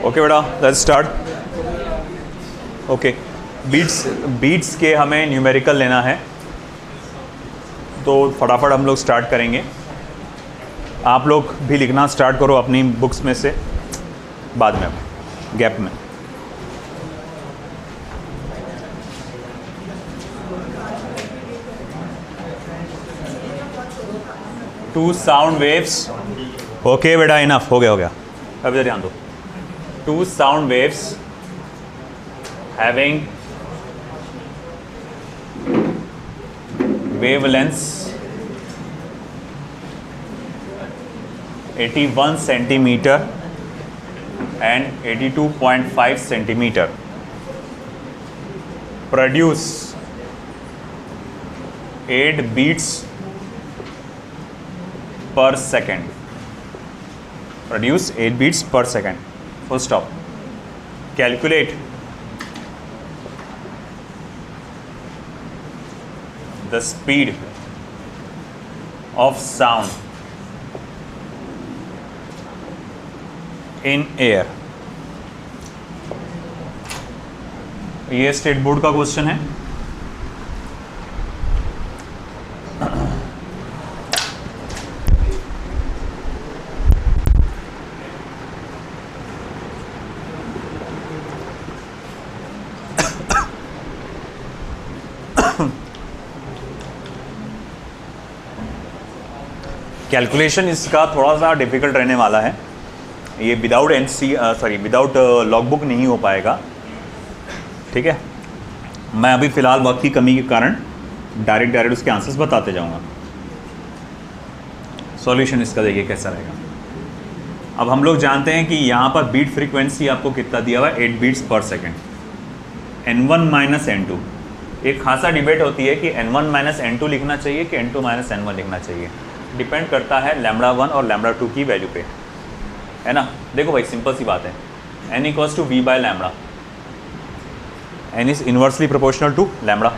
Okay बेटा, let's start. Okay, beats के हमें न्यूमेरिकल लेना है, तो फटाफट हम लोग स्टार्ट करेंगे। आप लोग भी लिखना स्टार्ट करो अपनी बुक्स में से, बाद में गैप में। Two sound waves. ओके बेटा, इनफ, हो गया। अब इधर ध्यान दो। Two sound waves having wavelengths 81 centimeter and 82.5 centimeter produce 8 beats per second. Produce 8 beats per second. Full stop. Calculate the speed of sound in air. ये state board का question है। कैलकुलेशन इसका थोड़ा सा डिफ़िकल्ट रहने वाला है। ये विदाउट लॉगबुक नहीं हो पाएगा, ठीक है। मैं अभी फ़िलहाल वक्त की कमी के कारण डायरेक्ट उसके आंसर्स बताते जाऊंगा। सॉल्यूशन इसका देखिए कैसा रहेगा। अब हम लोग जानते हैं कि यहाँ पर बीट फ्रीक्वेंसी आपको कितना दिया हुआ है, 8 beats per second. N1 minus N2, एक खासा डिबेट होती है कि N1 माइनस N2 लिखना चाहिए कि N2 माइनस N1 लिखना चाहिए। डिपेंड करता है λ1 और λ2 की वैल्यू पे, है ना। देखो भाई, सिंपल सी बात है, n equals to v by lambda. n is inversely proportional to lambda.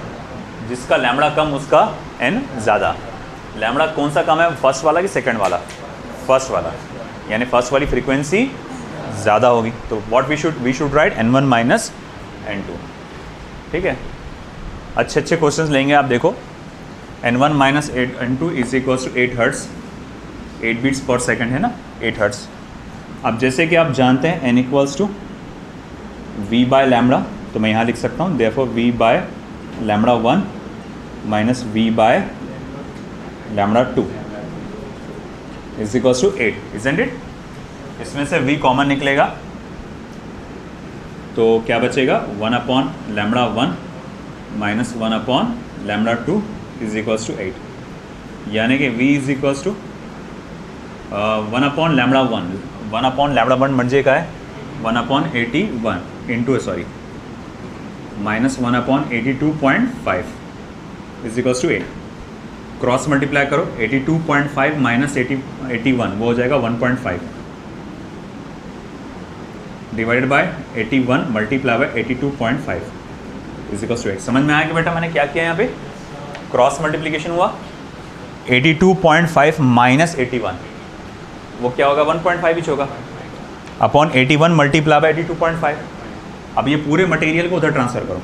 जिसका लैम्बडा कम उसका n ज़्यादा। लैम्बडा कौन सा कम है, फर्स्ट वाला कि सेकंड वाला? फर्स्ट वाला, यानी फर्स्ट वाली फ्रीक्वेंसी ज़्यादा होगी। तो what we should write n1 minus n2, ठीक है। अच्छे क्वेश्चंस लेंगे आप। देखो, N1 minus N2 is equals to 8 hertz, 8 beats per second है ना, 8 हर्ट्स। अब जैसे कि आप जानते हैं n equals to v by lambda, तो मैं यहाँ लिख सकता हूँ therefore v by lambda 1 minus v by lambda 2 is equals to 8, isn't it. इसमें से v कॉमन निकलेगा, तो क्या बचेगा, 1 upon lambda 1 minus 1 upon lambda 2 is equals to 8, यानी कि v is equals to 1 upon lambda 1 upon lambda 1 म्हणजे काय, 1 upon 81 into minus 1 upon 82.5 is equals to 8। Cross multiply करो, 82.5 माइनस 81 वो हो जाएगा 1.5 divided by 81 multiply by 82.5 is equals to 8। समझ में आया कि बेटा मैंने क्या किया यहाँ पे? क्रॉस मल्टीप्लिकेशन हुआ, 82.5 माइनस 81 वो क्या होगा, 1.5 ही होगा, अपॉन 81 मल्टीप्लाई बाय 82.5। अब ये पूरे मटेरियल को उधर ट्रांसफर करो,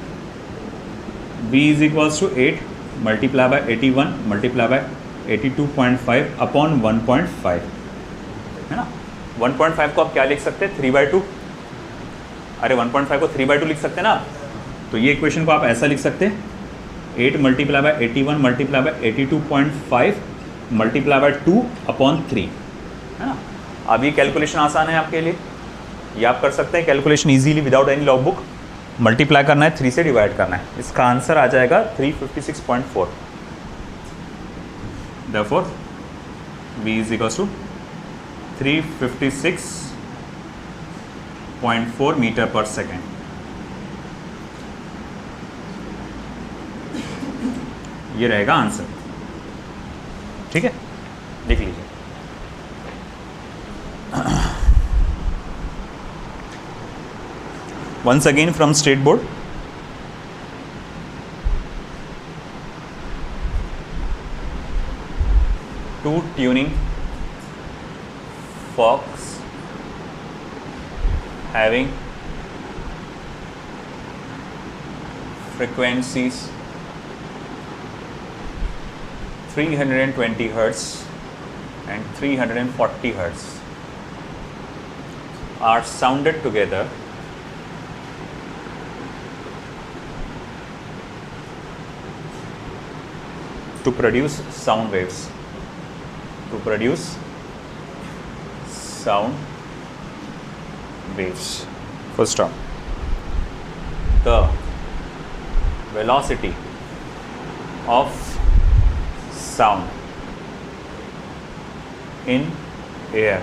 v is equals to 8 multiply by 81 multiply by 82.5 upon 1.5, है ना। 1.5 को आप क्या लिख सकते हैं, 3/2। अरे 1.5 को 3/2 लिख सकते हैं ना। तो ये इक्वेशन को आप ऐसा लिख सकते हैं, 8 multiply by 81 multiply by 82.5 multiply by 2 upon 3, है ना। अब ये कैलकुलेशन आसान है आपके लिए, ये आप कर सकते हैं calculation easily without any log book. Multiply करना है, 3 से डिवाइड करना है, इसका आंसर आ जाएगा 356.4। Therefore v is equals to 356.4 metre per second. ये रहेगा आंसर, ठीक है, लिख लीजिए। Once again from state board, two tuning forks having frequencies 320 hertz and 340 hertz are sounded together to produce sound waves. To produce sound waves. Full stop. The velocity of sound in air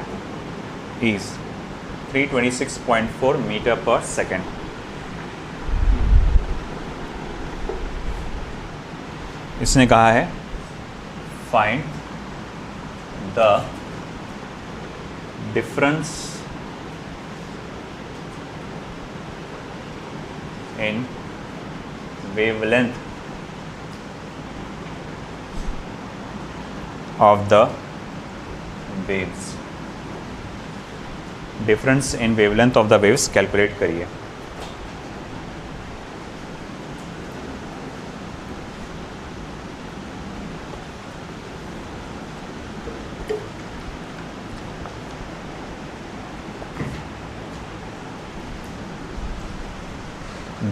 is 326.4 meter per second. इसने कहा है find the difference in wavelength of the waves. Difference in wavelength of the waves calculate करिए.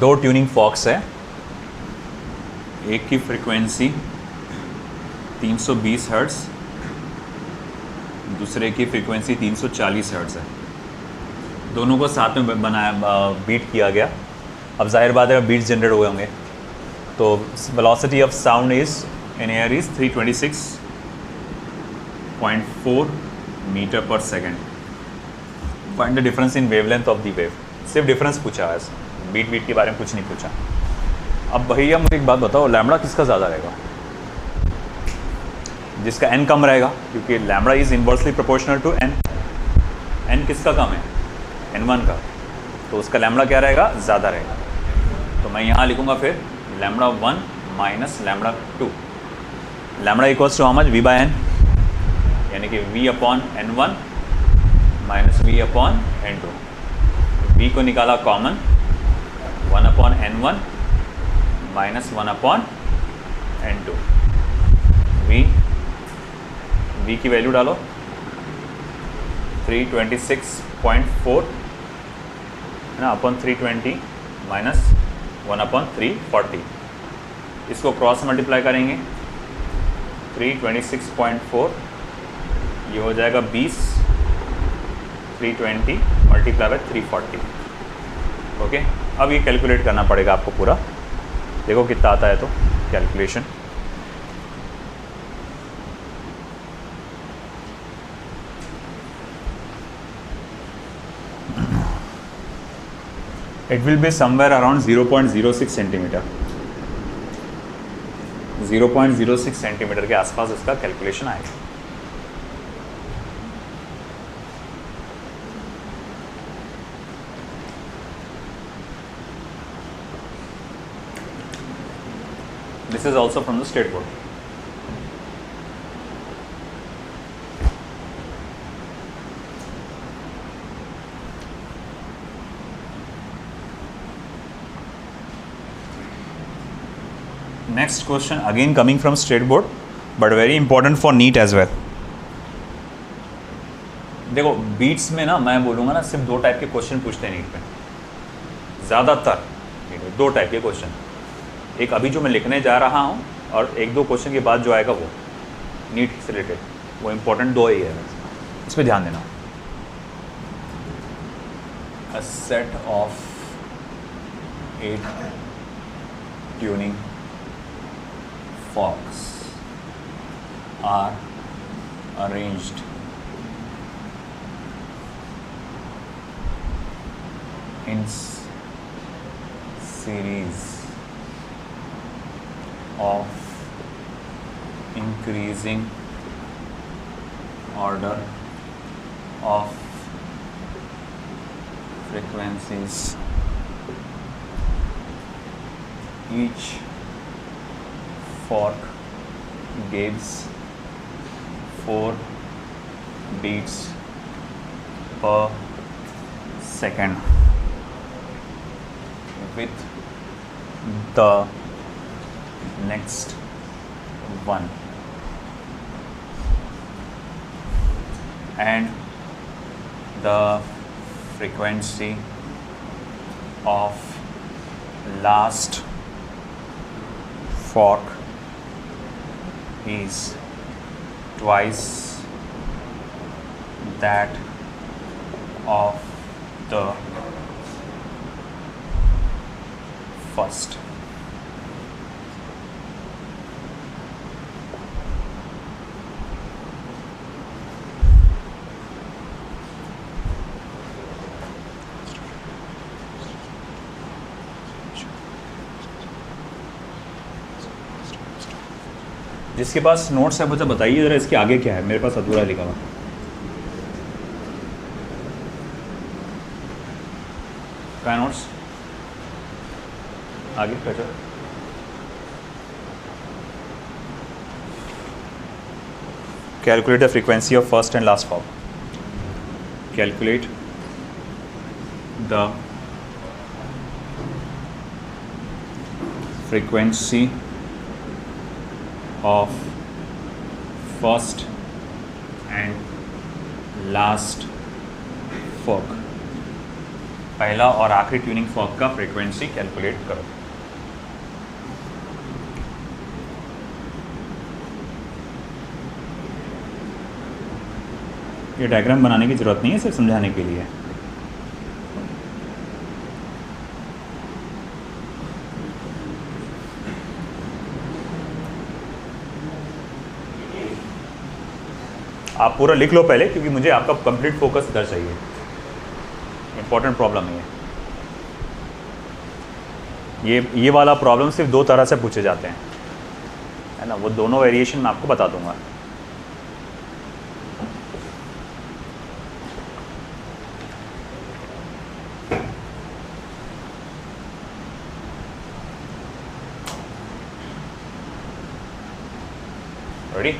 दो tuning fox है, एक की frequency 320 hertz, दूसरे की फ्रीक्वेंसी 340 हर्ट्ज़ है. दोनों को साथ में बनाया, बीट किया गया. अब जाहिर बात है बीट्स जनरेट हुए होंगे, तो velocity of sound is in air is 326.4 metre per second. Find the difference in wavelength of the wave. सिर्फ डिफरेंस पूछा है, बीट के बारे में कुछ नहीं पूछा. अब भैया मुझे एक बात बताओ, लैम्बडा किसका ज़्यादा रहेगा? जिसका n कम रहेगा, क्योंकि lambda is inversely proportional to n. n किसका कम है? n1 का, तो उसका लैम्बडा क्या रहेगा? ज़्यादा रहेगा. तो मैं यहाँ लिखूँगा फिर lambda 1 minus lambda 2. Lambda equals to how much? v by n, यानी कि v upon n1 minus v upon n2. v को निकाला common, 1 upon n1 minus 1 upon n2. v की वैल्यू डालो 326.4 है ना, अपॉन 320 माइनस 1 अपॉन 340. इसको क्रॉस मल्टीप्लाई करेंगे 326.4, ये हो जाएगा 20, 320 मल्टीप्लाई बाय 340. ओके, अब ये कैलकुलेट करना पड़ेगा आपको पूरा. देखो कितना आता है तो calculation. It will be somewhere around 0.06 centimetre. 0.06 centimetre के आसपास इसका कैलकुलेशन आएगा. This is also from the state board. Next question again coming from state board, but very important for NEET as well. देखो बीट्स में ना मैं बोलूँगा ना सिर्फ दो टाइप के क्वेश्चन पूछते हैं नीट पे, ज़्यादातर दो टाइप के क्वेश्चन. एक अभी जो मैं लिखने जा रहा हूँ और एक दो क्वेश्चन के बाद जो आएगा वो नीट से रिलेटेड, वो इम्पोर्टेंट दो ही है, इस पर ध्यान देना. अ set of 8 tuning forks are arranged in series of increasing order of frequencies. Each fork gives 4 beats per second with the next one, and the frequency of last fork is twice that of the first. जिसके पास notes है मुझे बताइए ज़रा इसके आगे क्या है, मेरे पास अधूरा लिखा हुआ। क्या नोट्स आगे क्या चल? Calculate the frequency of first and last fork. Calculate the frequency of first and last fork। पहला और आखिरी ट्यूनिंग फॉर्क का फ्रीक्वेंसी कैलकुलेट करो। ये डायग्राम बनाने की जरूरत नहीं है, सिर्फ समझाने के लिए। आप पूरा लिख लो पहले, क्योंकि मुझे आपका कंप्लीट फोकस इधर चाहिए। इंपॉर्टेंट प्रॉब्लम है ये वाला प्रॉब्लम सिर्फ दो तरह से पूछे जाते हैं, है ना। वो दोनों वेरिएशन मैं आपको बता दूंगा। रेडी?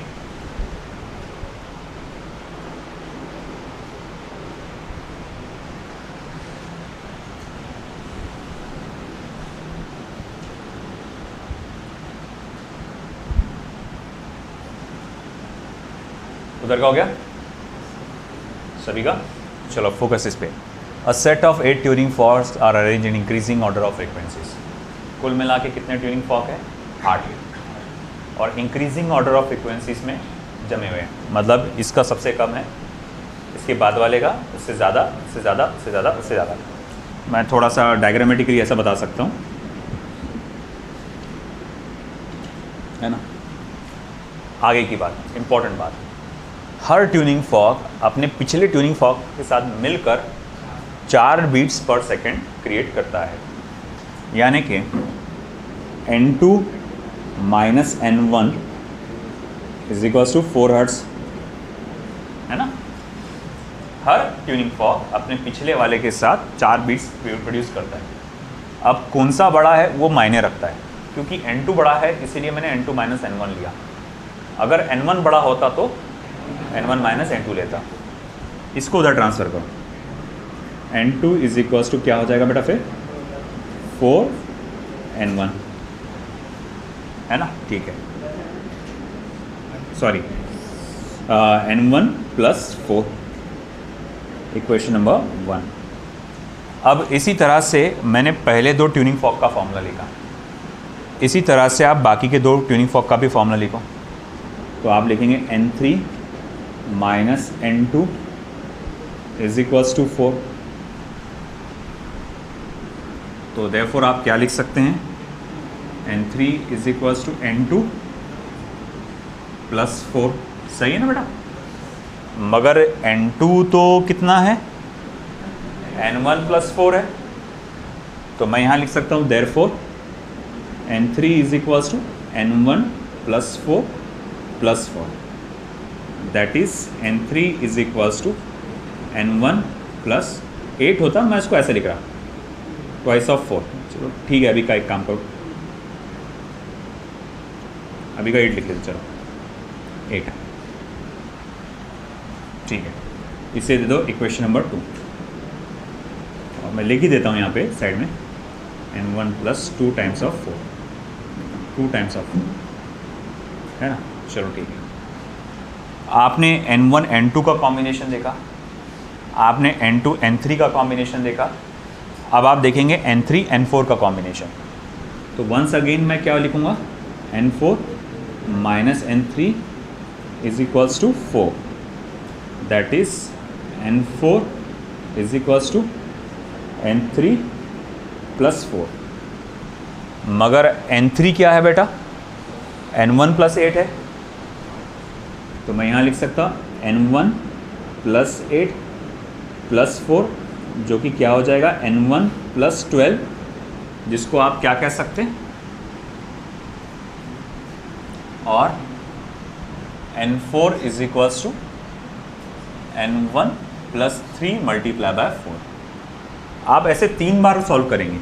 उधर का हो गया सभी का? चलो फोकस इस पे। A set of 8 tuning forks are arrange in increasing order of frequencies. कुल मिला के कितने ट्यूनिंग फॉर्क है? 8। और इंक्रीजिंग ऑर्डर ऑफ फ्रीक्वेंसीज में जमे हुए हैं, मतलब इसका सबसे कम है, इसके बाद वाले का उससे ज़्यादा, उससे ज़्यादा, उससे ज़्यादा, उससे ज़्यादा। मैं थोड़ा सा डायग्रामेटिकली ऐसा बता सकता हूँ, है ना। आगे की बात, इंपॉर्टेंट बात, हर ट्यूनिंग फॉर्क अपने पिछले ट्यूनिंग फॉर्क के साथ मिलकर 4 बीट्स पर सेकंड क्रिएट करता है। यानी कि N2 minus N1 is equals to 4 hertz, है ना। हर ट्यूनिंग फॉर्क अपने पिछले वाले के साथ 4 बीट्स प्रोड्यूस करता है। अब कौन सा बड़ा है वो मायने रखता है, क्योंकि N2 बड़ा है इसीलिए मैंने N2 माइनस N1 लिया। अगर N1 बड़ा होता तो N1 माइनस N2 लेता। इसको उधर ट्रांसफर करो। N2 इज इक्वल्स टू क्या हो जाएगा बेटा फिर? 4N1, है ना। ठीक है, sorry N1 plus 4, equation number 1। अब इसी तरह से मैंने पहले 2 ट्यूनिंग फॉर्क का फॉर्मूला लिखा, इसी तरह से आप बाकी के 2 ट्यूनिंग फॉर्क का भी फॉर्मूला लिखो। तो आप लिखेंगे N3 minus N2 is equals to 4। तो देयरफॉर आप क्या लिख सकते हैं? N3 is equals to N2 plus 4। सही है ना बेटा? मगर N2 तो कितना है? N1 प्लस 4 है, तो मैं यहाँ लिख सकता हूँ therefore N3 is equals to N1 plus 4 plus 4, that is N3 is equals to N1 plus 8 होता, मैं इसको ऐसे लिख रहा, ट्वाइस ऑफ 4। चलो ठीक है, अभी का एक काम करो, अभी का 8 लिख लेते, चलो 8, ठीक है। इसे दे दो इक्वेशन नंबर 2। मैं लिख ही देता हूँ यहाँ पे साइड में, n1 plus 2 times of 4, 2 times of 4, है ना। चलो ठीक है, आपने n1 n2 का कॉम्बिनेशन देखा, आपने n2 n3 का कॉम्बिनेशन देखा, अब आप देखेंगे n3 n4 का कॉम्बिनेशन। तो वंस अगेन मैं क्या लिखूँगा, n4 minus n3 is equals to 4, that is n4 is equals to n3 plus 4। मगर n3 क्या है बेटा, n1 प्लस 8 है, तो मैं यहाँ लिख सकता हूँ n1 प्लस 8 प्लस 4, जो कि क्या हो जाएगा n1 प्लस 12, जिसको आप क्या कह सकते हैं, और n4 is equals to n1 plus 3 multiply by 4। आप ऐसे 3 बार सॉल्व करेंगे,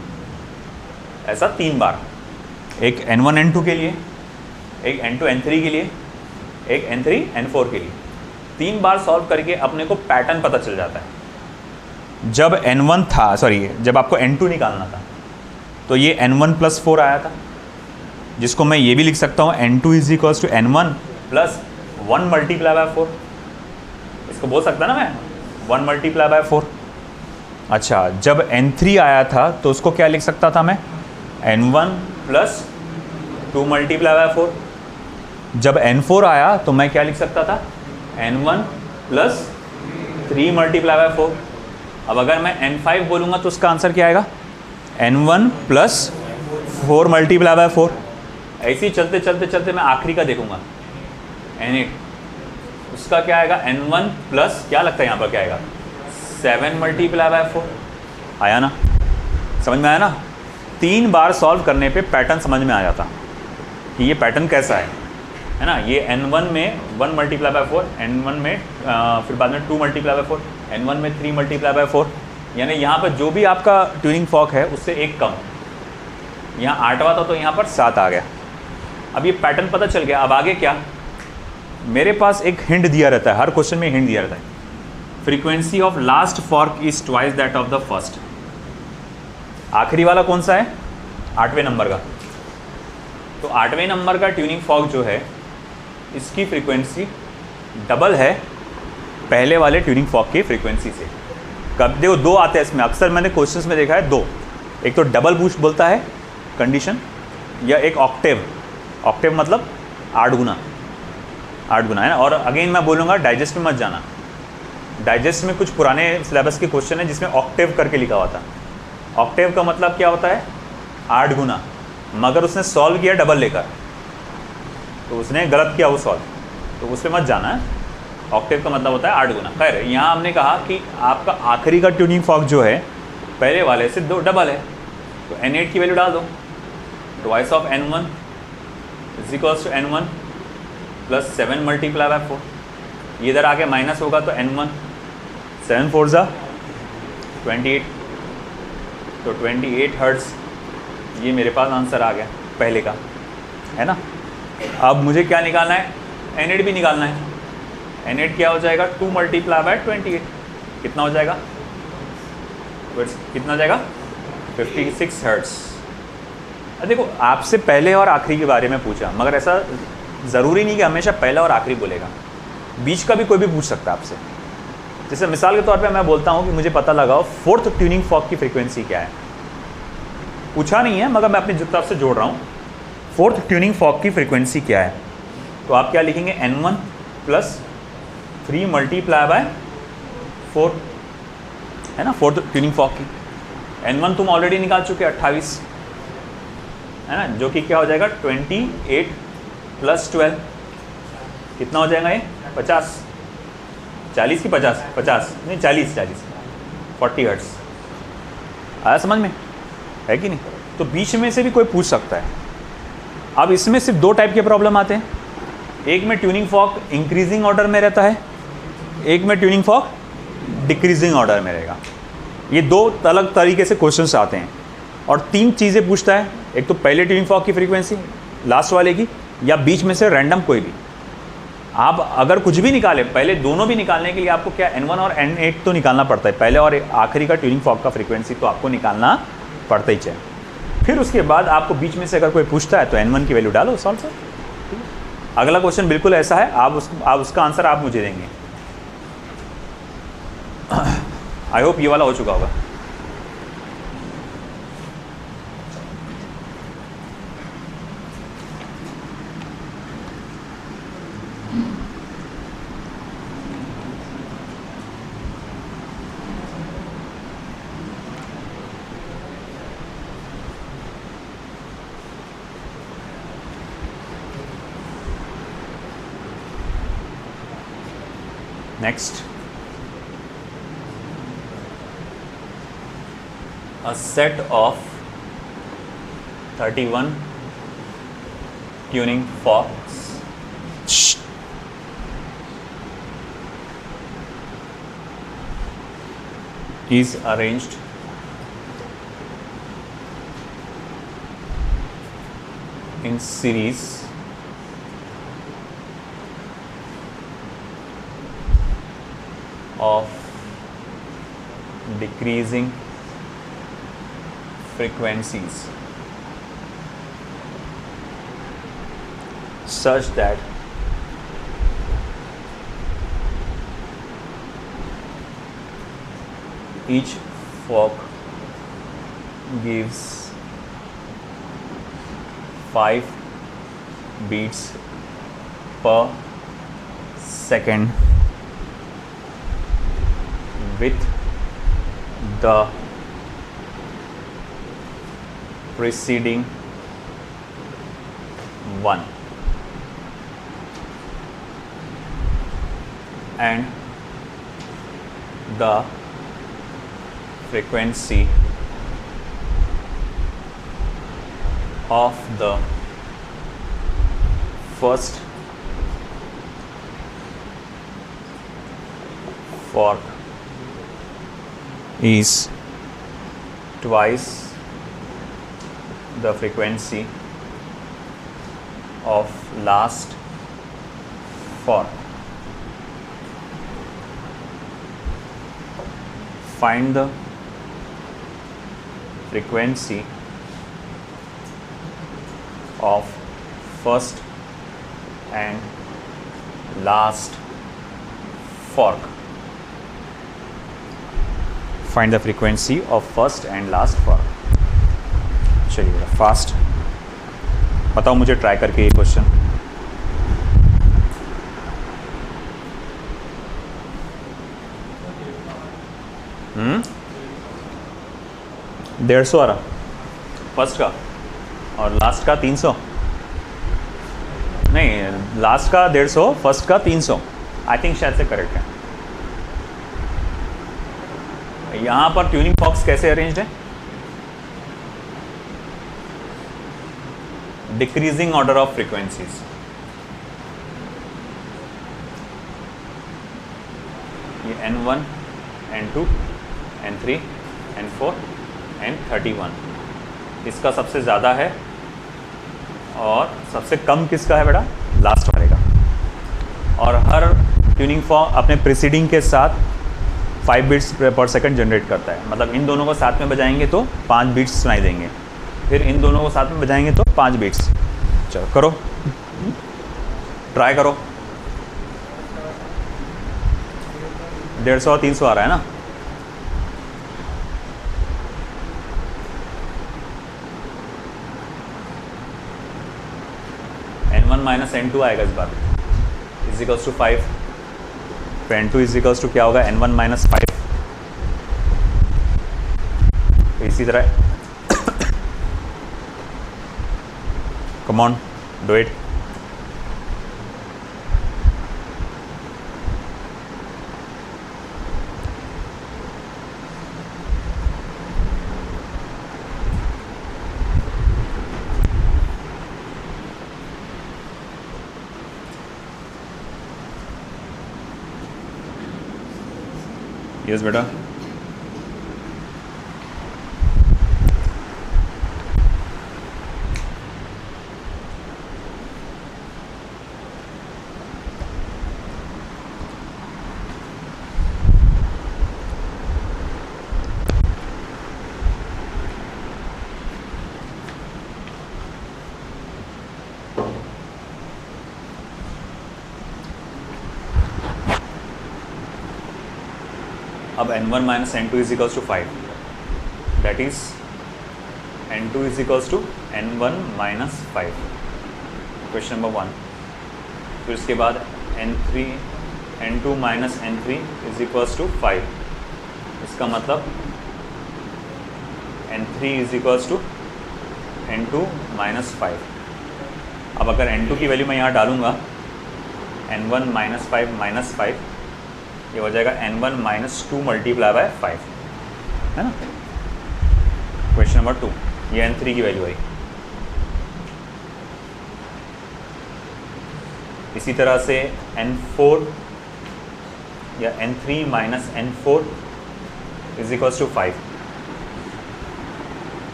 ऐसा 3 बार, एक n1 n2 के लिए, एक n2 n3 के लिए, एक n3 n4 के लिए। 3 बार सॉल्व करके अपने को पैटर्न पता चल जाता है। जब n1 था, सॉरी जब आपको n2 निकालना था, तो ये n1 प्लस 4 आया था, जिसको मैं ये भी लिख सकता हूँ n2 is equals to n1 plus 1 multiply by 4। इसको बोल सकता ना मैं 1 मल्टीप्लाई बाय 4। अच्छा, जब n3 आया था तो उसको क्या लिख सकता था मैं, n1 प्लस 2 मल्टीप्लाई बाय 4। जब n4 आया तो मैं क्या लिख सकता था, n1 प्लस 3 मल्टीप्लाई बाय 4। अब अगर मैं n5 बोलूँगा तो उसका आंसर क्या आएगा, n1 प्लस 4 मल्टीप्लाई बाय 4। ऐसे ही चलते चलते चलते मैं आखिरी का देखूंगा n8, उसका क्या आएगा, n1 प्लस क्या लगता है यहाँ पर क्या आएगा, 7 मल्टीप्लाई बाय 4। आया ना, समझ में आया ना। 3 बार सॉल्व करने पे पैटर्न समझ में आ जाता कि ये पैटर्न कैसा है ना। ये n1 में 1 मल्टीप्लाई बाय 4, n1 में फिर बाद में 2 मल्टीप्लाई बाय 4, n1 में 3 मल्टीप्लाई बाय 4, यानी यहाँ पर जो भी आपका ट्यूनिंग फॉर्क है उससे एक कम। यहाँ 8वां था तो यहाँ पर 7 आ गया। अब ये पैटर्न पता चल गया। अब आगे क्या, मेरे पास एक हिंट दिया रहता है, हर क्वेश्चन में हिंट दिया रहता है, frequency of last fork is twice that of the first. आखिरी वाला कौन सा है, 8वें नंबर का। तो 8वें नंबर का ट्यूनिंग फॉर्क जो है, इसकी फ्रीक्वेंसी डबल है पहले वाले ट्यूनिंग फॉर्क की फ्रीक्वेंसी से। कब देखो 2 आते हैं इसमें, अक्सर मैंने क्वेश्चंस में देखा है 2, एक तो डबल बूस्ट बोलता है कंडीशन, या एक ऑक्टेव। ऑक्टेव मतलब 8 गुना है ना। और अगेन मैं बोलूँगा डाइजेस्ट में मत जाना, डाइजेस्ट में कुछ पुराने सिलेबस के क्वेश्चन है जिसमें ऑक्टेव करके लिखा हुआ था। ऑक्टेव का मतलब क्या होता है, 8 गुना, मगर उसने सॉल्व किया डबल लेकर, तो उसने गलत किया वो सॉल्व, तो उस पर मत जाना है। ऑक्टेव का मतलब होता है 8 गुना। खैर, यहाँ हमने कहा कि आपका आखिरी का ट्यूनिंग फॉर्क जो है पहले वाले से 2 डबल है, तो n8 की वैल्यू डाल दो, twice of n1 is equals to n1 plus 7 multiply by 4। इधर आके माइनस होगा तो n1, 7 4 जा 28, तो 28 हर्ट्स, ये मेरे पास आंसर आ गया पहले का, है ना। अब मुझे क्या निकालना है, n8 भी निकालना है। n8 क्या हो जाएगा, 2 मल्टीप्लाई बाय 28, कितना हो जाएगा, कितना हो जाएगा, 56 हर्ट्स। देखो, आपसे पहले और आखिरी के बारे में पूछा, मगर ऐसा ज़रूरी नहीं कि हमेशा पहला और आखिरी बोलेगा, बीच का भी कोई भी पूछ सकता है आपसे। जैसे मिसाल के तौर पे मैं बोलता हूँ कि मुझे पता लगाओ 4th ट्यूनिंग फॉर्क की फ्रीक्वेंसी क्या है। पूछा नहीं है, मगर मैं अपनी तरफ से जोड़ रहा हूँ, 4th ट्यूनिंग फॉर्क की फ्रीक्वेंसी क्या है। तो आप क्या लिखेंगे, n1 प्लस 3 मल्टीप्लाई बाय 4, है ना, 4th ट्यूनिंग फॉर्क की। n1 तुम ऑलरेडी निकाल चुके 28, है ना, जो कि क्या हो जाएगा 28 प्लस 12, कितना हो जाएगा ये 50, 40 की 50 नहीं 40 40 हर्ट्स। आया समझ में, है कि नहीं। तो बीच में से भी कोई पूछ सकता है। अब इसमें सिर्फ 2 टाइप के प्रॉब्लम आते हैं, एक में ट्यूनिंग फॉर्क इंक्रीजिंग ऑर्डर में रहता है, एक में ट्यूनिंग फॉर्क डिक्रीजिंग ऑर्डर में रहेगा। ये 2 अलग तरीके से क्वेश्चंस आते हैं और 3 चीज़ें पूछता है, एक तो पहले ट्यूनिंग फॉर्क की फ्रीक्वेंसी, लास्ट वाले की, या बीच में से रैंडम कोई भी। आप अगर कुछ भी निकाले, पहले दोनों भी निकालने के लिए आपको क्या N1 और N8 तो निकालना पड़ता है, पहले और आखिरी का ट्यूनिंग फॉर्क का फ्रीक्वेंसी तो आपको निकालना पड़ता ही चाहिए। फिर उसके बाद आपको बीच में से अगर कोई पूछता है तो N1 की वैल्यू डालो, सॉल्व सर। अगला क्वेश्चन बिल्कुल ऐसा है, आप उसका आंसर आप मुझे देंगे। आई होप ये वाला हो चुका होगा। Next, a set of 31 tuning forks is arranged in series of decreasing frequencies such that each fork gives 5 beats per second with the preceding one, and the frequency of the first fork is twice the frequency of last fork. Find the frequency of first and last fork. Find the frequency of first and last fork. चलिए fast बताओ मुझे try करके ये question. डेढ़ सौ आ रहा first का और लास्ट का 300, नहीं लास्ट का 150, फर्स्ट का 300। आई थिंक शायद से करेक्ट है। यहाँ पर ट्यूनिंग फॉक्स कैसे अरेंज्ड है? Decreasing order of frequencies. ये N1, N2, N3, N4, N31 इसका सबसे ज़्यादा है और सबसे कम किसका है बेटा? लास्ट वाले का। और हर ट्यूनिंग फॉर्क अपने प्रीसीडिंग के साथ 5 बीट्स पर सेकंड जनरेट करता है। मतलब इन दोनों को साथ में बजाएंगे तो 5 बीट्स सुनाई देंगे, फिर इन दोनों को साथ में बजाएंगे तो 5 बीट्स। चलो करो, ट्राई करो। 150 और 300 आ रहा है ना? N1 माइनस N2 आएगा इस बार, इजिकल्स टू 5। तो N2 इजिकल्स टू क्या होगा? N1 minus 5। तो इसी तरह come on do it. Yes बेटा। अब n1 minus N two is equals to 5, that is n2 is equals to n1 minus 5, question number 1। फिर उसके बाद n2 minus n3 is equals to 5, इसका मतलब n3 is equals to n2 minus 5। अब अगर n2 की वैल्यू मैं यहाँ डालूँगा n1 माइनस 5 माइनस 5, ये हो जाएगा n1 माइनस 2 मल्टीप्लाई बाय 5, है ना। क्वेश्चन नंबर 2, ये n3 की वैल्यू आई। इसी तरह से n4 या n3 minus n4 is equals to 5,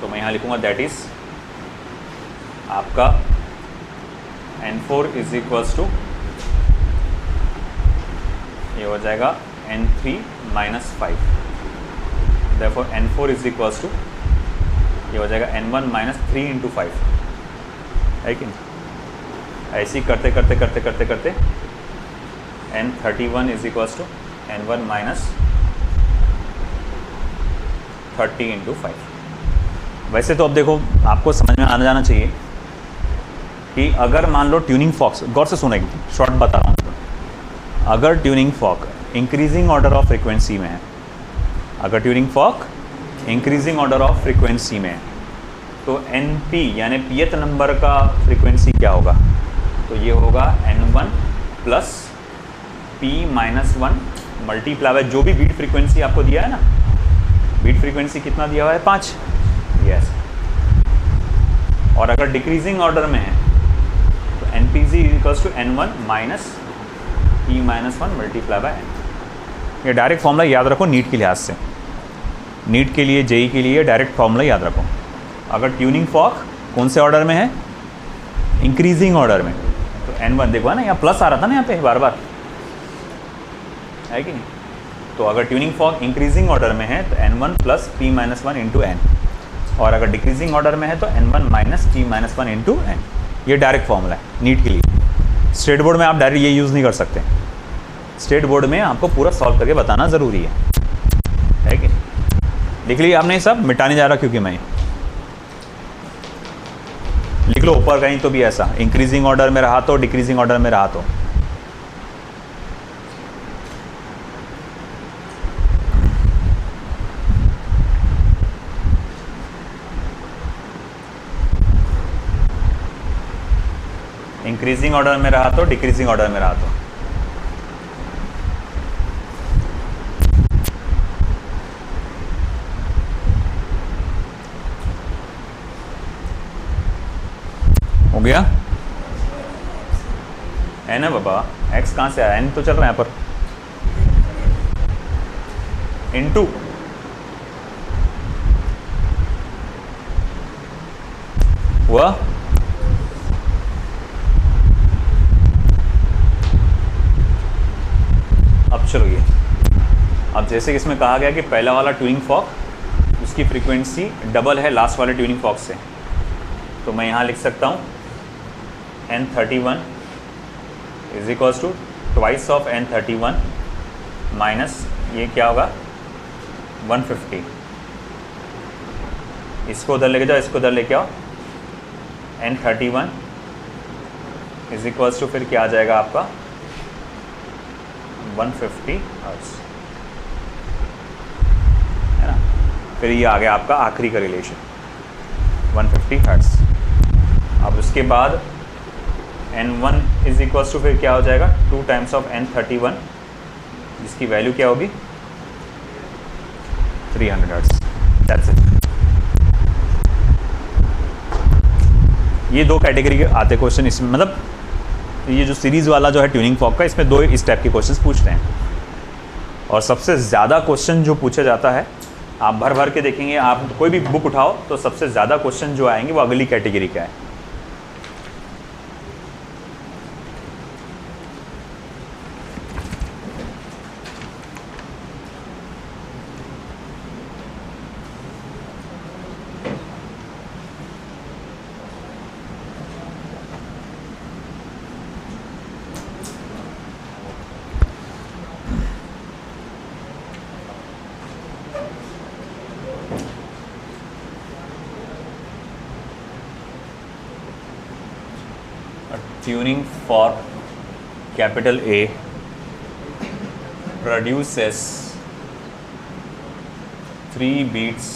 तो मैं यहाँ लिखूँगा दैट इज आपका n4 इज इक्वल्स टू, ये हो जाएगा n3 minus 5, therefore n4 is equals to, ये हो जाएगा n1 माइनस 3 इंटू 5, है कि नहीं। ऐसे ही करते करते करते करते करते n31 is equals to n1 minus 30 into 5। वैसे तो अब देखो आपको समझ में आना जाना चाहिए कि अगर मान लो ट्यूनिंग फॉक्स, गौर से सुनो एकदम शॉर्ट बता रहा हूँ, अगर tuning fork increasing order of frequency में है, अगर tuning fork increasing order of frequency में है, तो NP यानी pth नंबर का फ्रिक्वेंसी क्या होगा, तो ये होगा n1 plus p minus 1 multiply bye जो भी बीट फ्रीक्वेंसी आपको दिया है ना, बीट फ्रीक्वेंसी कितना दिया हुआ है 5, यस। और अगर डिक्रीजिंग ऑर्डर में है तो npg equals to n1 minus p minus 1 multiply by n। ये डायरेक्ट फॉर्मूला याद रखो नीट के लिहाज से, नीट के लिए जेई के लिए डायरेक्ट फॉर्मूला याद रखो। अगर ट्यूनिंग फॉक कौन से ऑर्डर में है, इंक्रीजिंग ऑर्डर में, तो n1 देखो है ना, यहाँ प्लस आ रहा था ना यहाँ पे बार बार, है कि नहीं। तो अगर ट्यूनिंग फॉक इंक्रीजिंग ऑर्डर में है तो n1 plus p minus 1 into n, और अगर डिक्रीजिंग ऑर्डर में है तो n1 minus p minus 1 into n। ये डायरेक्ट फॉर्मूला है नीट के लिए। स्टेट बोर्ड में आप डायरेक्ट ये यूज़ नहीं कर सकते, स्टेट बोर्ड में आपको पूरा सॉल्व करके बताना ज़रूरी है कि लिख लिया आपने, सब मिटाने जा रहा क्योंकि मैं लिख लो ऊपर कहीं तो भी ऐसा इंक्रीजिंग ऑर्डर में रहा तो डिक्रीजिंग ऑर्डर में रहा तो। इंक्रीजिंग ऑर्डर में रहा तो डिक्रीजिंग ऑर्डर में रहा तो। हो गया है ना बाबा, x कहाँ से आया, n तो चल रहा है यहाँ पर, इनटू हुआ अब चलो ये, अब जैसे कि इसमें कहा गया कि पहला वाला ट्यूनिंग फॉक उसकी फ्रीक्वेंसी डबल है लास्ट वाले ट्यूनिंग फॉक से, तो मैं यहाँ लिख सकता हूँ n31 is equals to twice of n31 minus ये क्या होगा 150, इसको उधर लेके जाओ, इसको उधर लेके आओ, n31 इज इक्वल्स टू फिर क्या आ जाएगा आपका 150 हर्ट्ज, है ना। फिर ये आ गया आपका आखिरी का रिलेशन 150 हर्ट्ज। अब उसके बाद n1 इज इक्वल्स टू फिर क्या हो जाएगा 2 टाइम्स ऑफ n31, जिसकी वैल्यू क्या होगी 300 हर्ट्ज। That's it. ये दो कैटेगरी के आते क्वेश्चन इसमें, मतलब ये जो सीरीज़ वाला जो है ट्यूनिंग फॉक का, इसमें दो इस टाइप के क्वेश्चंस पूछते हैं। और सबसे ज़्यादा क्वेश्चन जो पूछा जाता है, आप भर भर के देखेंगे, आप कोई भी बुक उठाओ तो सबसे ज़्यादा क्वेश्चन जो आएंगे वो अगली कैटेगरी का है। tuning fork capital A produces 3 beats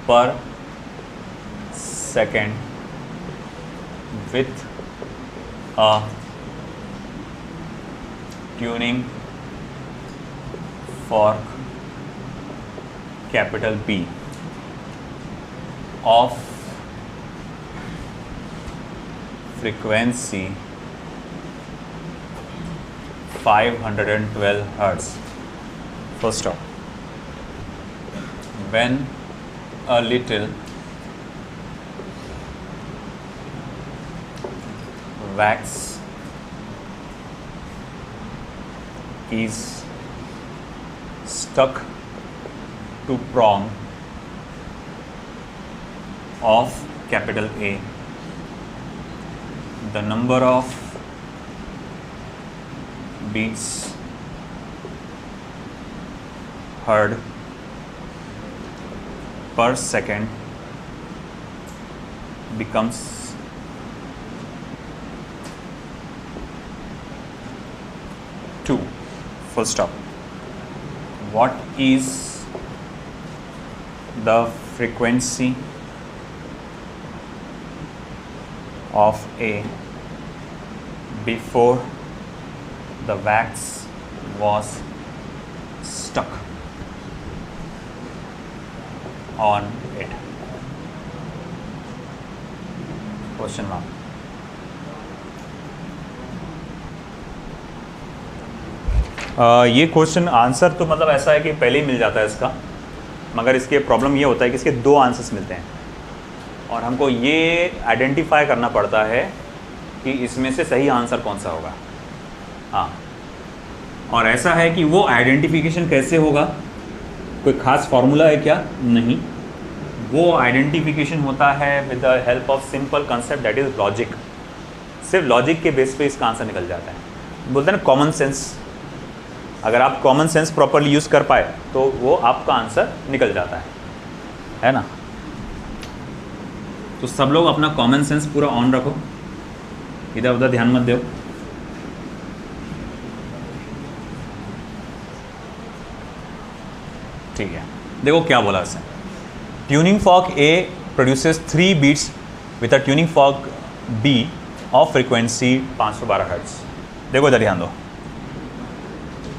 per second with a tuning fork capital B of frequency 512 Hertz. First stop. When a little wax is stuck to prong of capital A, the number of beats heard per second becomes 2. Full stop. What is the frequency of A before the wax was stuck on it? Question mark. ये question answer तो मतलब ऐसा है कि पहले ही मिल जाता है इसका, मगर इसके प्रॉब्लम ये होता है कि इसके 2 आंसर्स मिलते हैं और हमको ये आइडेंटिफाई करना पड़ता है कि इसमें से सही आंसर कौन सा होगा। हाँ, और ऐसा है कि वो आइडेंटिफिकेशन कैसे होगा, कोई ख़ास फार्मूला है क्या? नहीं, वो आइडेंटिफिकेशन होता है with the help of simple concept that is logic. सिर्फ लॉजिक के बेस पे इसका आंसर निकल जाता है। बोलते हैं ना कॉमन सेंस, अगर आप कॉमन सेंस प्रॉपरली यूज़ कर पाए तो वो आपका आंसर निकल जाता है ना। तो सब लोग अपना कॉमन सेंस पूरा ऑन रखो, इधर उधर ध्यान मत दो। ठीक है, देखो क्या बोला इसने। Tuning fork A produces 3 beats with a tuning fork B of frequency 512 hertz. देखो इधर ध्यान दो,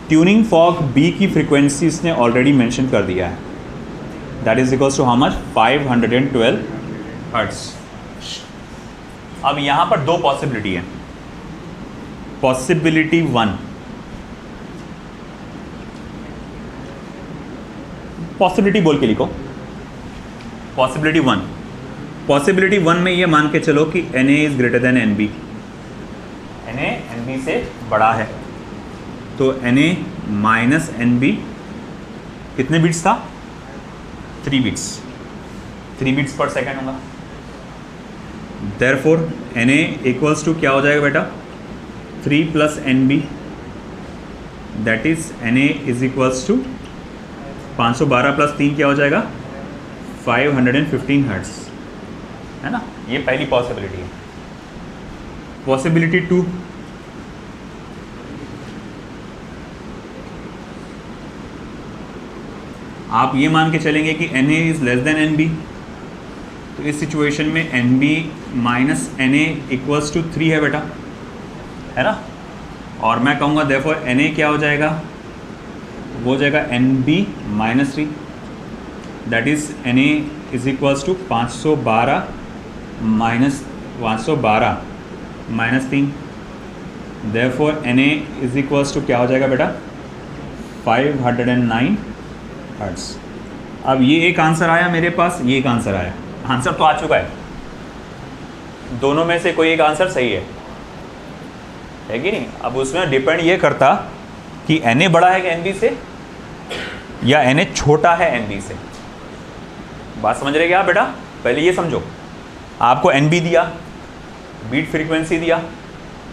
ट्यूनिंग फॉर्क बी की फ्रीक्वेंसी इसने ऑलरेडी मेंशन कर दिया है, that is equals to how much 512 hertz. अब यहाँ पर 2 पॉसिबिलिटी है। पॉसिबिलिटी 1, पॉसिबिलिटी बोल के लिखो, पॉसिबिलिटी 1। पॉसिबिलिटी 1 में ये मान के चलो कि Na is greater than Nb, Na Nb से बड़ा है, तो Na माइनस Nb कितने बीट्स था? 3 बीट्स, 3 बीट्स पर सेकेंड होगा। देयरफॉर Na इक्वल्स टू क्या हो जाएगा बेटा? 3 plus Nb, that is Na is equals to 512 plus 3 क्या हो जाएगा? 515 हर्ट्ज, है ना। ये पहली पॉसिबिलिटी है। पॉसिबिलिटी 2, आप ये मान के चलेंगे कि Na is less than Nb, तो इस सिचुएशन में Nb minus Na equals to 3 है बेटा, है ना। और मैं कहूँगा देयरफॉर Na क्या हो जाएगा? वो हो जाएगा Nb minus 3, that is Na is equals to 512 minus 3, therefore Na is equals to क्या हो जाएगा बेटा? 509 हर्ट्ज। अब ये एक आंसर आया मेरे पास, ये एक आंसर आया, आंसर तो आ चुका है। दोनों में से कोई एक आंसर सही है कि नहीं? अब उसमें डिपेंड ये करता कि Na बड़ा है कि Nb से, या Na छोटा है Nb से। बात समझ रहे क्या बेटा? पहले ये समझो, आपको Nb दिया, बीट फ्रीक्वेंसी दिया,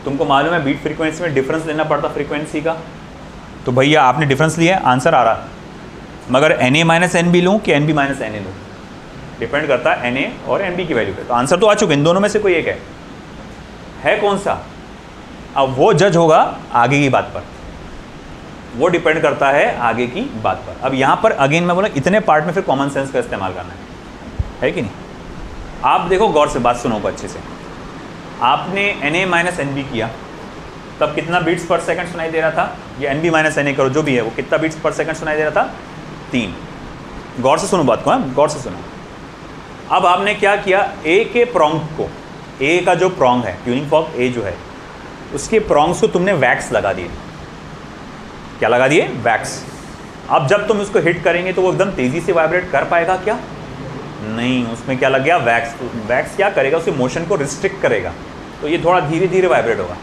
तुमको मालूम है बीट फ्रीक्वेंसी में डिफरेंस लेना पड़ता फ्रीक्वेंसी का, तो भैया आपने डिफरेंस लिया, आंसर आ रहा। मगर Na माइनस Nb लूँ कि Nb माइनस Na लूँ? डिपेंड करता है Na और Nb की वैल्यू पे। तो आंसर तो आ चुके, इन दोनों में से कोई एक है कौन सा? अब वो जज होगा आगे की बात पर, वो डिपेंड करता है आगे की बात पर। अब यहाँ पर अगेन मैं बोला इतने पार्ट में फिर कॉमन सेंस का इस्तेमाल करना है कि नहीं? आप देखो गौर से, बात सुनो अच्छे से। आपने Na माइनस Nb किया, तब कितना बीट्स पर सेकंड सुनाई दे रहा था? ये Nb माइनस Na करो जो भी है, वो कितना बीट्स पर सेकंड सुनाई दे रहा था? 3। गौर से सुनो बात को, हाँ गौर से सुनो। अब आपने क्या किया, A के प्रॉन्ग को, A का जो प्रॉन्ग है, ट्यूनिंग फॉर्क A जो है, उसके प्रॉन्ग्स को तुमने वैक्स लगा दिए। क्या लगा दिए? वैक्स। अब जब तुम उसको हिट करेंगे तो वो एकदम तेज़ी से वाइब्रेट कर पाएगा क्या? नहीं, उसमें क्या लग गया? वैक्स। वैक्स क्या करेगा? उसके मोशन को रिस्ट्रिक्ट करेगा, तो ये थोड़ा धीरे धीरे वाइब्रेट होगा।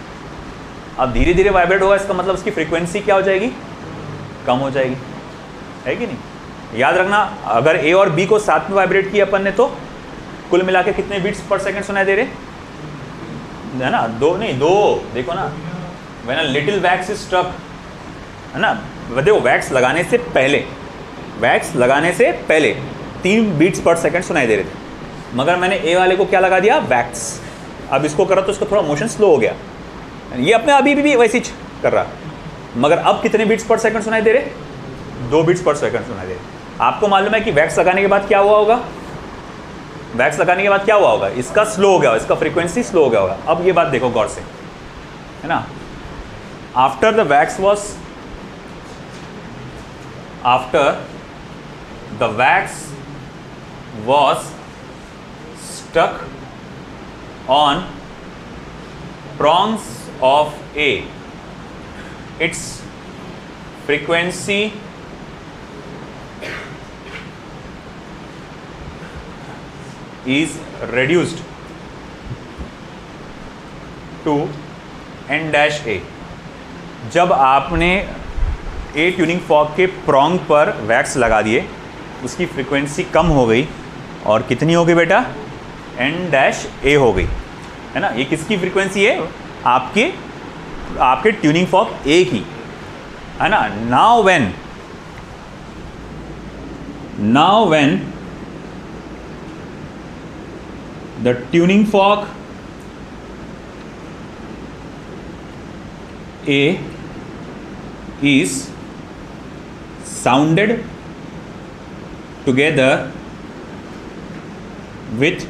अब धीरे धीरे वाइब्रेट होगा, इसका मतलब उसकी फ्रीक्वेंसी क्या हो जाएगी? कम हो जाएगी, है कि नहीं? याद रखना, अगर A और B को साथ में वाइब्रेट किया अपन ने तो कुल मिला के कितने बीट्स पर सेकंड सुनाई दे रहे है ना? 2 नहीं, 2। देखो ना, when a little wax is stuck, है ना? देखो वैक्स लगाने से पहले, वैक्स लगाने से पहले 3 बीट्स पर सेकंड सुनाई दे रहे थे, मगर मैंने A वाले को क्या लगा दिया? वैक्स। अब इसको करा तो इसका थोड़ा मोशन स्लो हो गया, ये अपने अभी भी वैसे ही कर रहा, मगर अब कितने बीट्स पर सेकंड सुनाई दे रहे? 2 बीट्स पर सेकंड सुनाई दे रहे। आपको मालूम है कि वैक्स लगाने के बाद क्या हुआ होगा? वैक्स लगाने के बाद क्या हुआ होगा? इसका स्लो हो गया, इसका फ्रीक्वेंसी स्लो हो गया होगा। अब ये बात देखो गौर से, है ना? After the wax was stuck on prongs of A, its frequency is reduced to N-A। जब आपने A ट्यूनिंग फॉर्क के प्रॉन्ग पर वैक्स लगा दिए, उसकी फ्रीक्वेंसी कम हो गई, और कितनी हो गई बेटा? N-A हो गई, है ना? ये किसकी फ्रीक्वेंसी है? आपके ट्यूनिंग फॉर्क A की, है ना? Now when the tuning fork A is sounded together with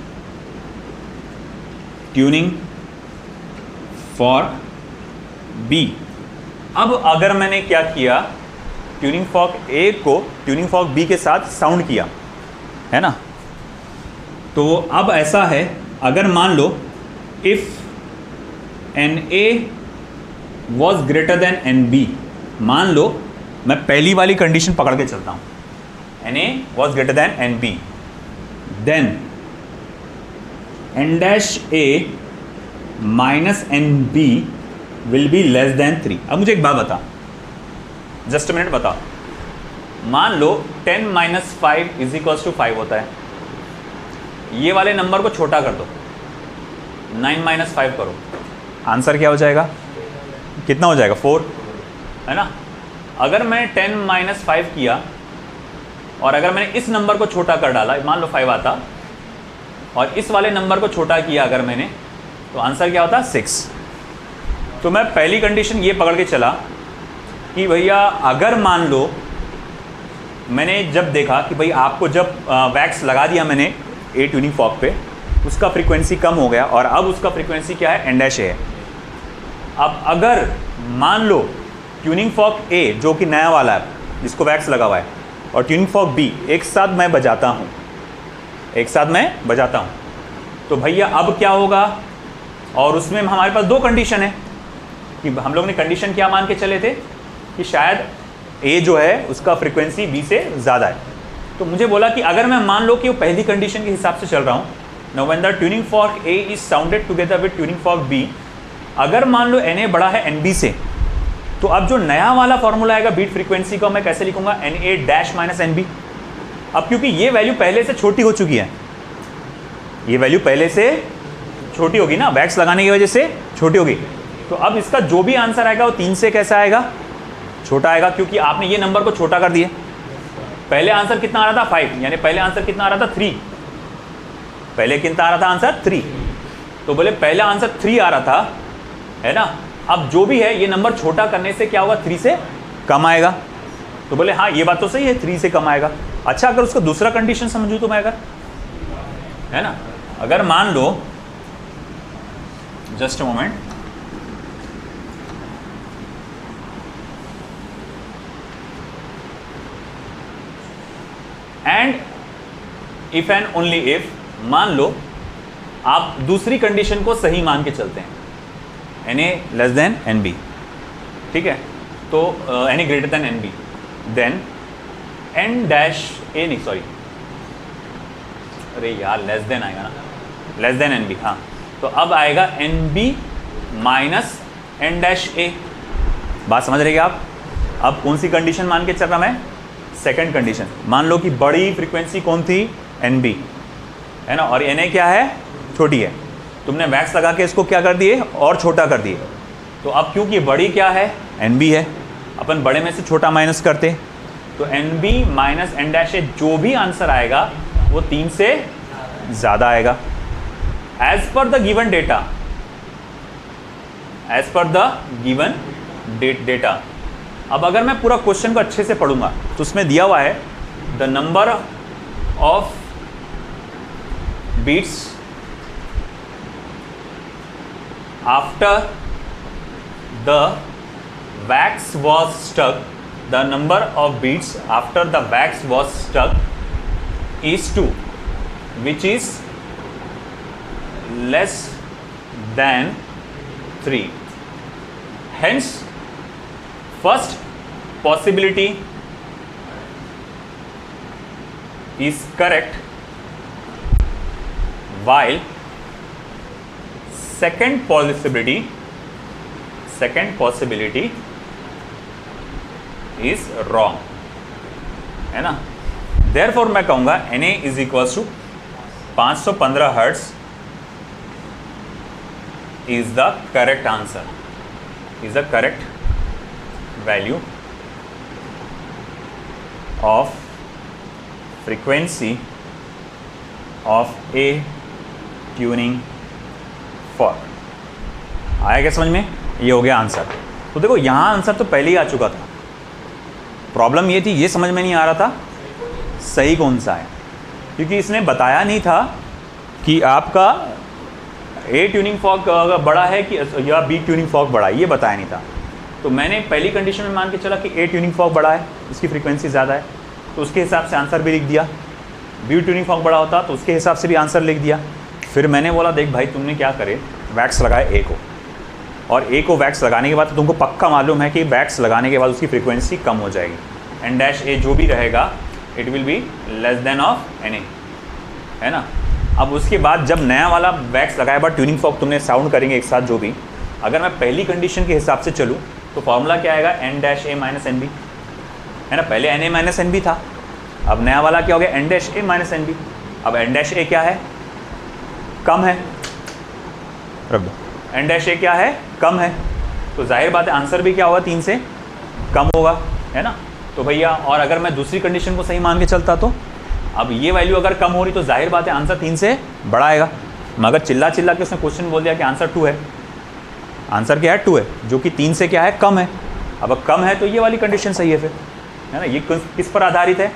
tuning fork B। अब अगर मैंने क्या किया, ट्यूनिंग फॉर्क A को ट्यूनिंग फॉर्क B के साथ साउंड किया, है ना? तो अब ऐसा है, अगर मान लो if Na was greater than Nb, मान लो मैं पहली वाली कंडीशन पकड़ के चलता हूँ, Na was greater than Nb, then N-A minus Nb will be less than 3। अब मुझे एक बात बता, जस्ट मिनट बता, मान लो 10 minus 5 is equals to 5 होता है, ये वाले नंबर को छोटा कर दो, 9 minus 5 करो, आंसर क्या हो जाएगा? कितना हो जाएगा? 4, है ना? अगर मैंने 10 minus 5 किया और अगर मैंने इस नंबर को छोटा कर डाला, मान लो 5 आता, और इस वाले नंबर को छोटा किया अगर मैंने, तो आंसर क्या होता? 6। तो मैं पहली कंडीशन ये पकड़ के चला कि भैया अगर मान लो मैंने जब देखा कि भाई आपको जब वैक्स लगा दिया मैंने A ट्यूनिंग फॉर्क पे, उसका फ्रीक्वेंसी कम हो गया, और अब उसका फ्रीक्वेंसी क्या है? N-A है। अब अगर मान लो ट्यूनिंग फॉर्क A जो कि नया वाला है, जिसको वैक्स लगा हुआ है, और ट्यूनिंग फॉर्क B एक साथ मैं बजाता हूँ, तो भैया अब क्या होगा? और उसमें हमारे पास 2 कंडीशन है कि हम लोग ने कंडीशन क्या मान के चले थे कि शायद A जो है उसका फ्रीक्वेंसी B से ज़्यादा है। तो मुझे बोला कि अगर मैं मान लो कि वो पहली कंडीशन के हिसाब से चल रहा हूँ, now when the tuning fork A is sounded together with tuning fork B, अगर मान लो Na बड़ा है Nb से, तो अब जो नया वाला फॉर्मूला आएगा बीट फ्रीक्वेंसी का, मैं कैसे लिखूंगा? Na dash minus Nb। अब क्योंकि ये वैल्यू पहले से छोटी हो चुकी है, ये वैल्यू पहले से छोटी होगी ना, वैक्स लगाने की वजह से छोटी होगी, तो अब इसका जो भी आंसर आएगा वो 3 से कैसा आएगा? छोटा आएगा, क्योंकि आपने ये नंबर को छोटा कर दिया। पहले आंसर कितना आ रहा था? 5, यानी पहले आंसर कितना आ रहा था? 3, पहले कितना आ रहा था आंसर 3, तो बोले पहला आंसर 3 आ रहा था, है ना। अब जो भी है ये नंबर छोटा करने से क्या होगा, 3 से कम आएगा। तो बोले हाँ ये बात तो सही है, 3 से कम आएगा। अच्छा अगर उसका दूसरा कंडीशन समझूं तो मैं, अगर, है ना, अगर मान लो, just a moment, and if and only if, मान लो आप दूसरी कंडीशन को सही मान के चलते हैं, Na लेस देन Nb, ठीक है, तो Na greater than Nb, then N dash A, नहीं सॉरी, अरे यार लेस देन आएगा ना, लेस देन Nb, हाँ, तो अब आएगा Nb माइनस N डैश ए। बात समझ रहे आप। अब कौन सी कंडीशन मान के चल रहा मैं, सेकंड कंडीशन। मान लो कि बड़ी फ्रीक्वेंसी कौन थी, Nb, है ना, और Na क्या है, छोटी है। तुमने वैक्स लगा के इसको क्या कर दिए, और छोटा कर दिए। तो अब क्योंकि बड़ी क्या है, Nb है, अपन बड़े में से छोटा माइनस करते, तो Nb माइनस N डैश ए, जो भी आंसर आएगा वो 3 से ज़्यादा आएगा, as per the given data, as per the given data. अब अगर मैं पूरा क्वेश्चन को अच्छे से पढ़ूंगा तो उसमें दिया हुआ है the number of beats after the wax was stuck, the number of beats after the wax was stuck is 2, which is less than 3. Hence, first possibility is correct, while second possibility is wrong, है ना। therefore मैं कहूँगा Na is equals to 515 hertz is the correct answer, is the correct value of frequency of a tuning fork। आया क्या समझ में, ये हो गया आंसर। तो देखो यहाँ आंसर तो पहले ही आ चुका था, प्रॉब्लम ये थी, ये समझ में नहीं आ रहा था सही कौन सा है, क्योंकि इसने बताया नहीं था कि आपका ए ट्यूनिंग फॉर्क बड़ा है कि या बी ट्यूनिंग फॉर्क बड़ा है, ये बताया नहीं था। तो मैंने पहली कंडीशन में मान के चला कि ए ट्यूनिंग फॉर्क बड़ा है, इसकी फ्रीक्वेंसी ज़्यादा है, तो उसके हिसाब से आंसर भी लिख दिया। बी ट्यूनिंग फॉर्क बड़ा होता तो उसके हिसाब से भी आंसर लिख दिया। फिर मैंने बोला देख भाई तुमने क्या करे, वैक्स लगाए ए को, और ए को वैक्स लगाने के बाद तो तुमको पक्का मालूम है कि वैक्स लगाने के बाद उसकी फ्रीक्वेंसी कम हो जाएगी, एन डैश ए जो भी रहेगा it will be less than of N A, है ना। अब उसके बाद जब नया वाला वैक्स लगाए बाद ट्यूनिंग फॉर्क तुमने साउंड करेंगे एक साथ जो भी, अगर मैं पहली कंडीशन के हिसाब से चलूँ तो फॉर्मूला क्या आएगा, N dash A minus N B, है ना। पहले N A minus N B था, अब नया वाला क्या हो गया, N dash A minus N B. अब एन डैश ए क्या है, कम है, रख दो, एन डैश ए क्या है, कम है, तो जाहिर बात है आंसर भी क्या होगा, 3 से कम होगा, है ना। तो भैया और अगर मैं दूसरी कंडीशन को सही मान के चलता तो अब ये वैल्यू अगर कम हो रही तो जाहिर बात है आंसर 3 से बड़ा आएगा। मगर चिल्ला चिल्ला के उसने क्वेश्चन बोल दिया कि आंसर 2 है, आंसर क्या है, 2 है, जो कि 3 से क्या है, कम है। अब कम है तो ये वाली कंडीशन सही है फिर, है ना। ये किस पर आधारित है,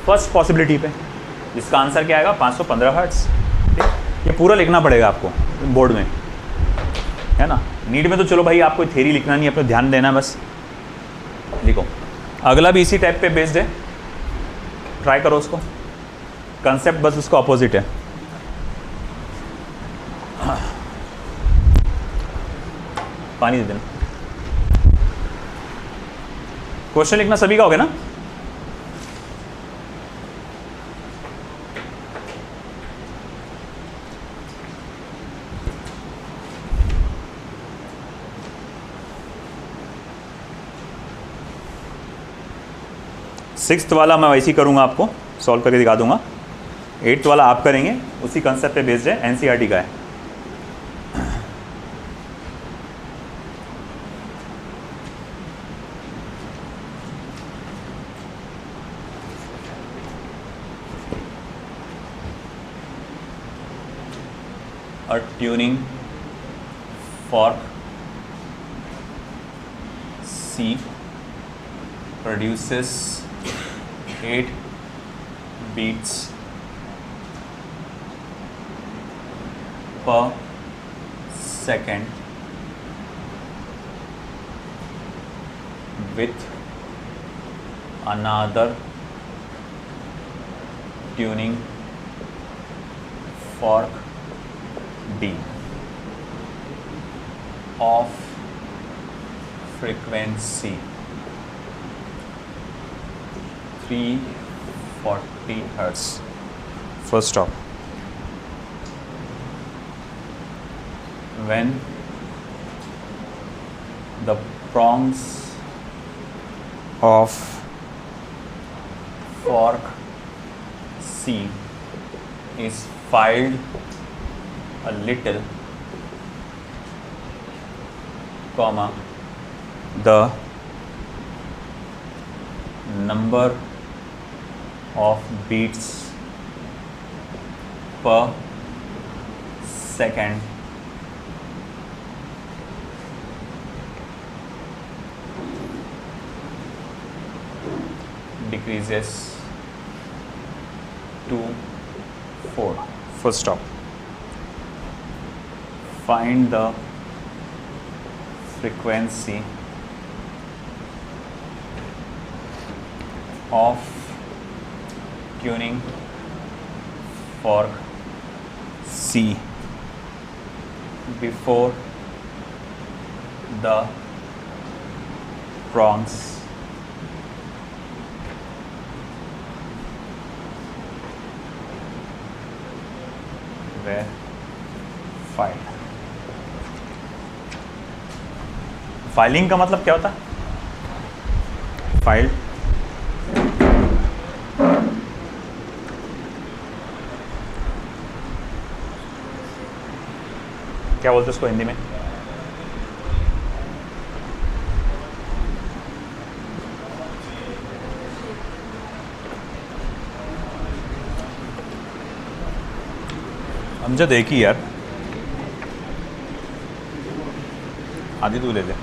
फर्स्ट पॉसिबिलिटी पे, जिसका आंसर क्या आएगा, 515 हर्ट्ज। ठीक, ये पूरा लिखना पड़ेगा आपको बोर्ड में, है ना। नीट में तो चलो भाई आपको थ्योरी लिखना नहीं, अपने ध्यान देना बस, लिखो। अगला भी इसी टाइप पे बेस्ड है, ट्राई करो उसको, कंसेप्ट बस उसका अपोजिट है। पानी दे देना। क्वेश्चन लिखना सभी का हो गया ना। सिक्स्थ वाला मैं वैसे ही करूँगा, आपको सॉल्व करके दिखा दूंगा। 8th वाला आप करेंगे, उसी कंसेप्ट पे बेस्ड है, एनसीईआरटी का है। a tuning fork C produces 8 beats per second with another tuning fork D of frequency 340 Hertz. First stop. When the prongs of fork C is filed a little, comma, the number of beats per second decreases to 4. Full stop. Find the frequency of tuning fork C before the prongs were filed. Filing का मतलब क्या होता है? Filed क्या बोलते हैं उसको हिंदी में? हम जो देखी यार, आदि तू ले ले।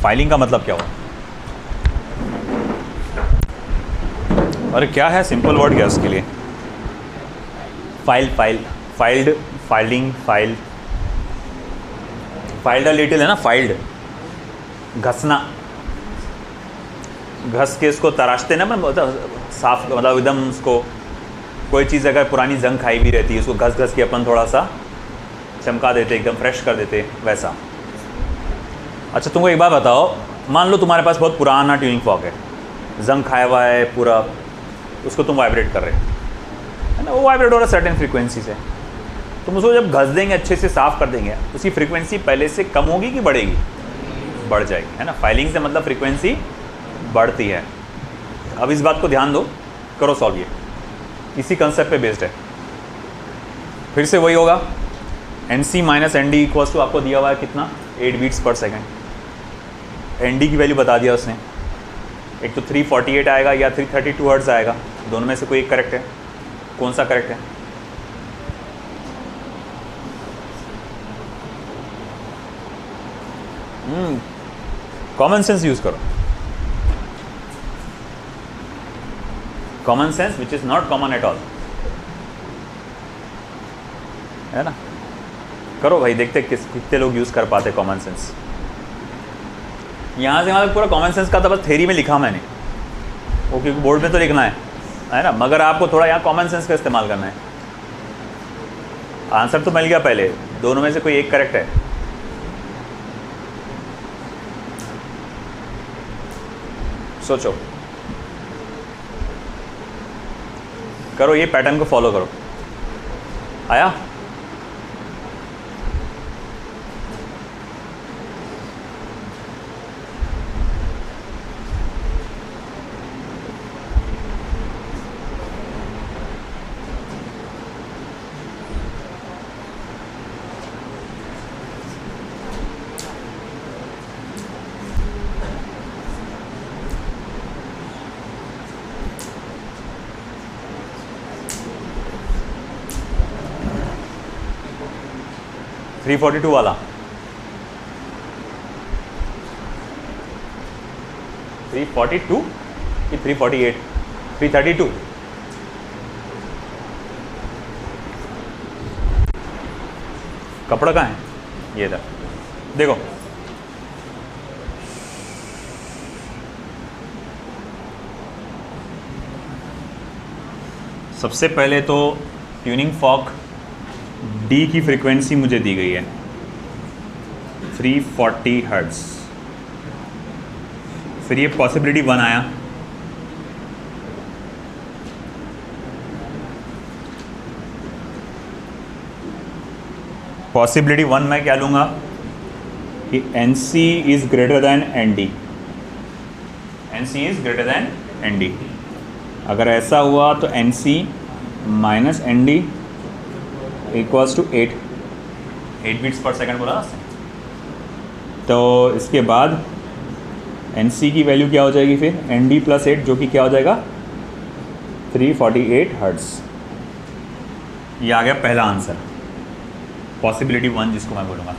फाइलिंग का मतलब क्या हुआ? अरे क्या है सिंपल वर्ड क्या उसके लिए? फाइल्ड, फाइल्ड लिटिल है ना, फाइल्ड घसना, घस के इसको तराशते ना, मतलब साफ, मतलब एकदम उसको, कोई चीज़ अगर पुरानी जंग खाई भी रहती है उसको घस घस के अपन थोड़ा सा चमका देते, एकदम फ्रेश कर देते, वैसा। अच्छा तुमको एक बात बताओ, मान लो तुम्हारे पास बहुत पुराना ट्यूनिंग फॉर्क है, जंग खाया हुआ है पूरा, उसको तुम वाइब्रेट कर रहे है ना, वो वाइब्रेट हो रहा है सर्टेन फ्रीक्वेंसी से, तुम उसको जब घस देंगे, अच्छे से साफ़ कर देंगे, उसकी फ्रीक्वेंसी पहले से कम होगी कि बढ़ेगी? बढ़ जाएगी, है ना। फाइलिंग से मतलब फ्रीक्वेंसी बढ़ती है। अब इस बात को ध्यान दो, करो सॉल्व, ये इसी कंसेप्ट पे बेस्ड है। फिर से वही होगा, N C minus N D equals to, आपको दिया हुआ है कितना? 8 beats per second. N D की वैल्यू बता दिया उसने, एक तो 348 आएगा या 332 हर्ट्ज आएगा, दोनों में से कोई एक करेक्ट है। कौन सा करेक्ट है? कॉमन सेंस यूज करो, common sense which is not common at all, है ना। करो भाई, देखते कितने लोग यूज कर पाते कॉमन सेंस। यहाँ से मतलब पूरा कॉमन सेंस का तो बस थ्योरी में लिखा मैंने, वो क्योंकि बोर्ड में तो लिखना है ना, मगर आपको थोड़ा यहाँ कॉमन सेंस का इस्तेमाल करना है। आंसर तो मिल गया पहले, दोनों में से कोई एक करेक्ट है। सोचो, करो, ये पैटर्न को फॉलो करो। आया? 342 वाला 342 कि 348 332 कपड़ा कहाँ है? ये इधर देखो, सबसे पहले तो ट्यूनिंग फॉर्क डी की फ्रीक्वेंसी मुझे दी गई है 340 हर्ट्ज। फिर ये पॉसिबिलिटी 1 आया, पॉसिबिलिटी 1 मैं क्या लूँगा कि N C is greater than N D, N C is greater than N D. अगर ऐसा हुआ तो N C minus N D equals to 8 beats per second बोला ना। तो इसके बाद एन सी की वैल्यू क्या हो जाएगी फिर एन डी प्लस 8, जो कि क्या हो जाएगा 348 हर्ट्ज। ये आ गया पहला आंसर, पॉसिबिलिटी 1 जिसको मैं बोलूँगा।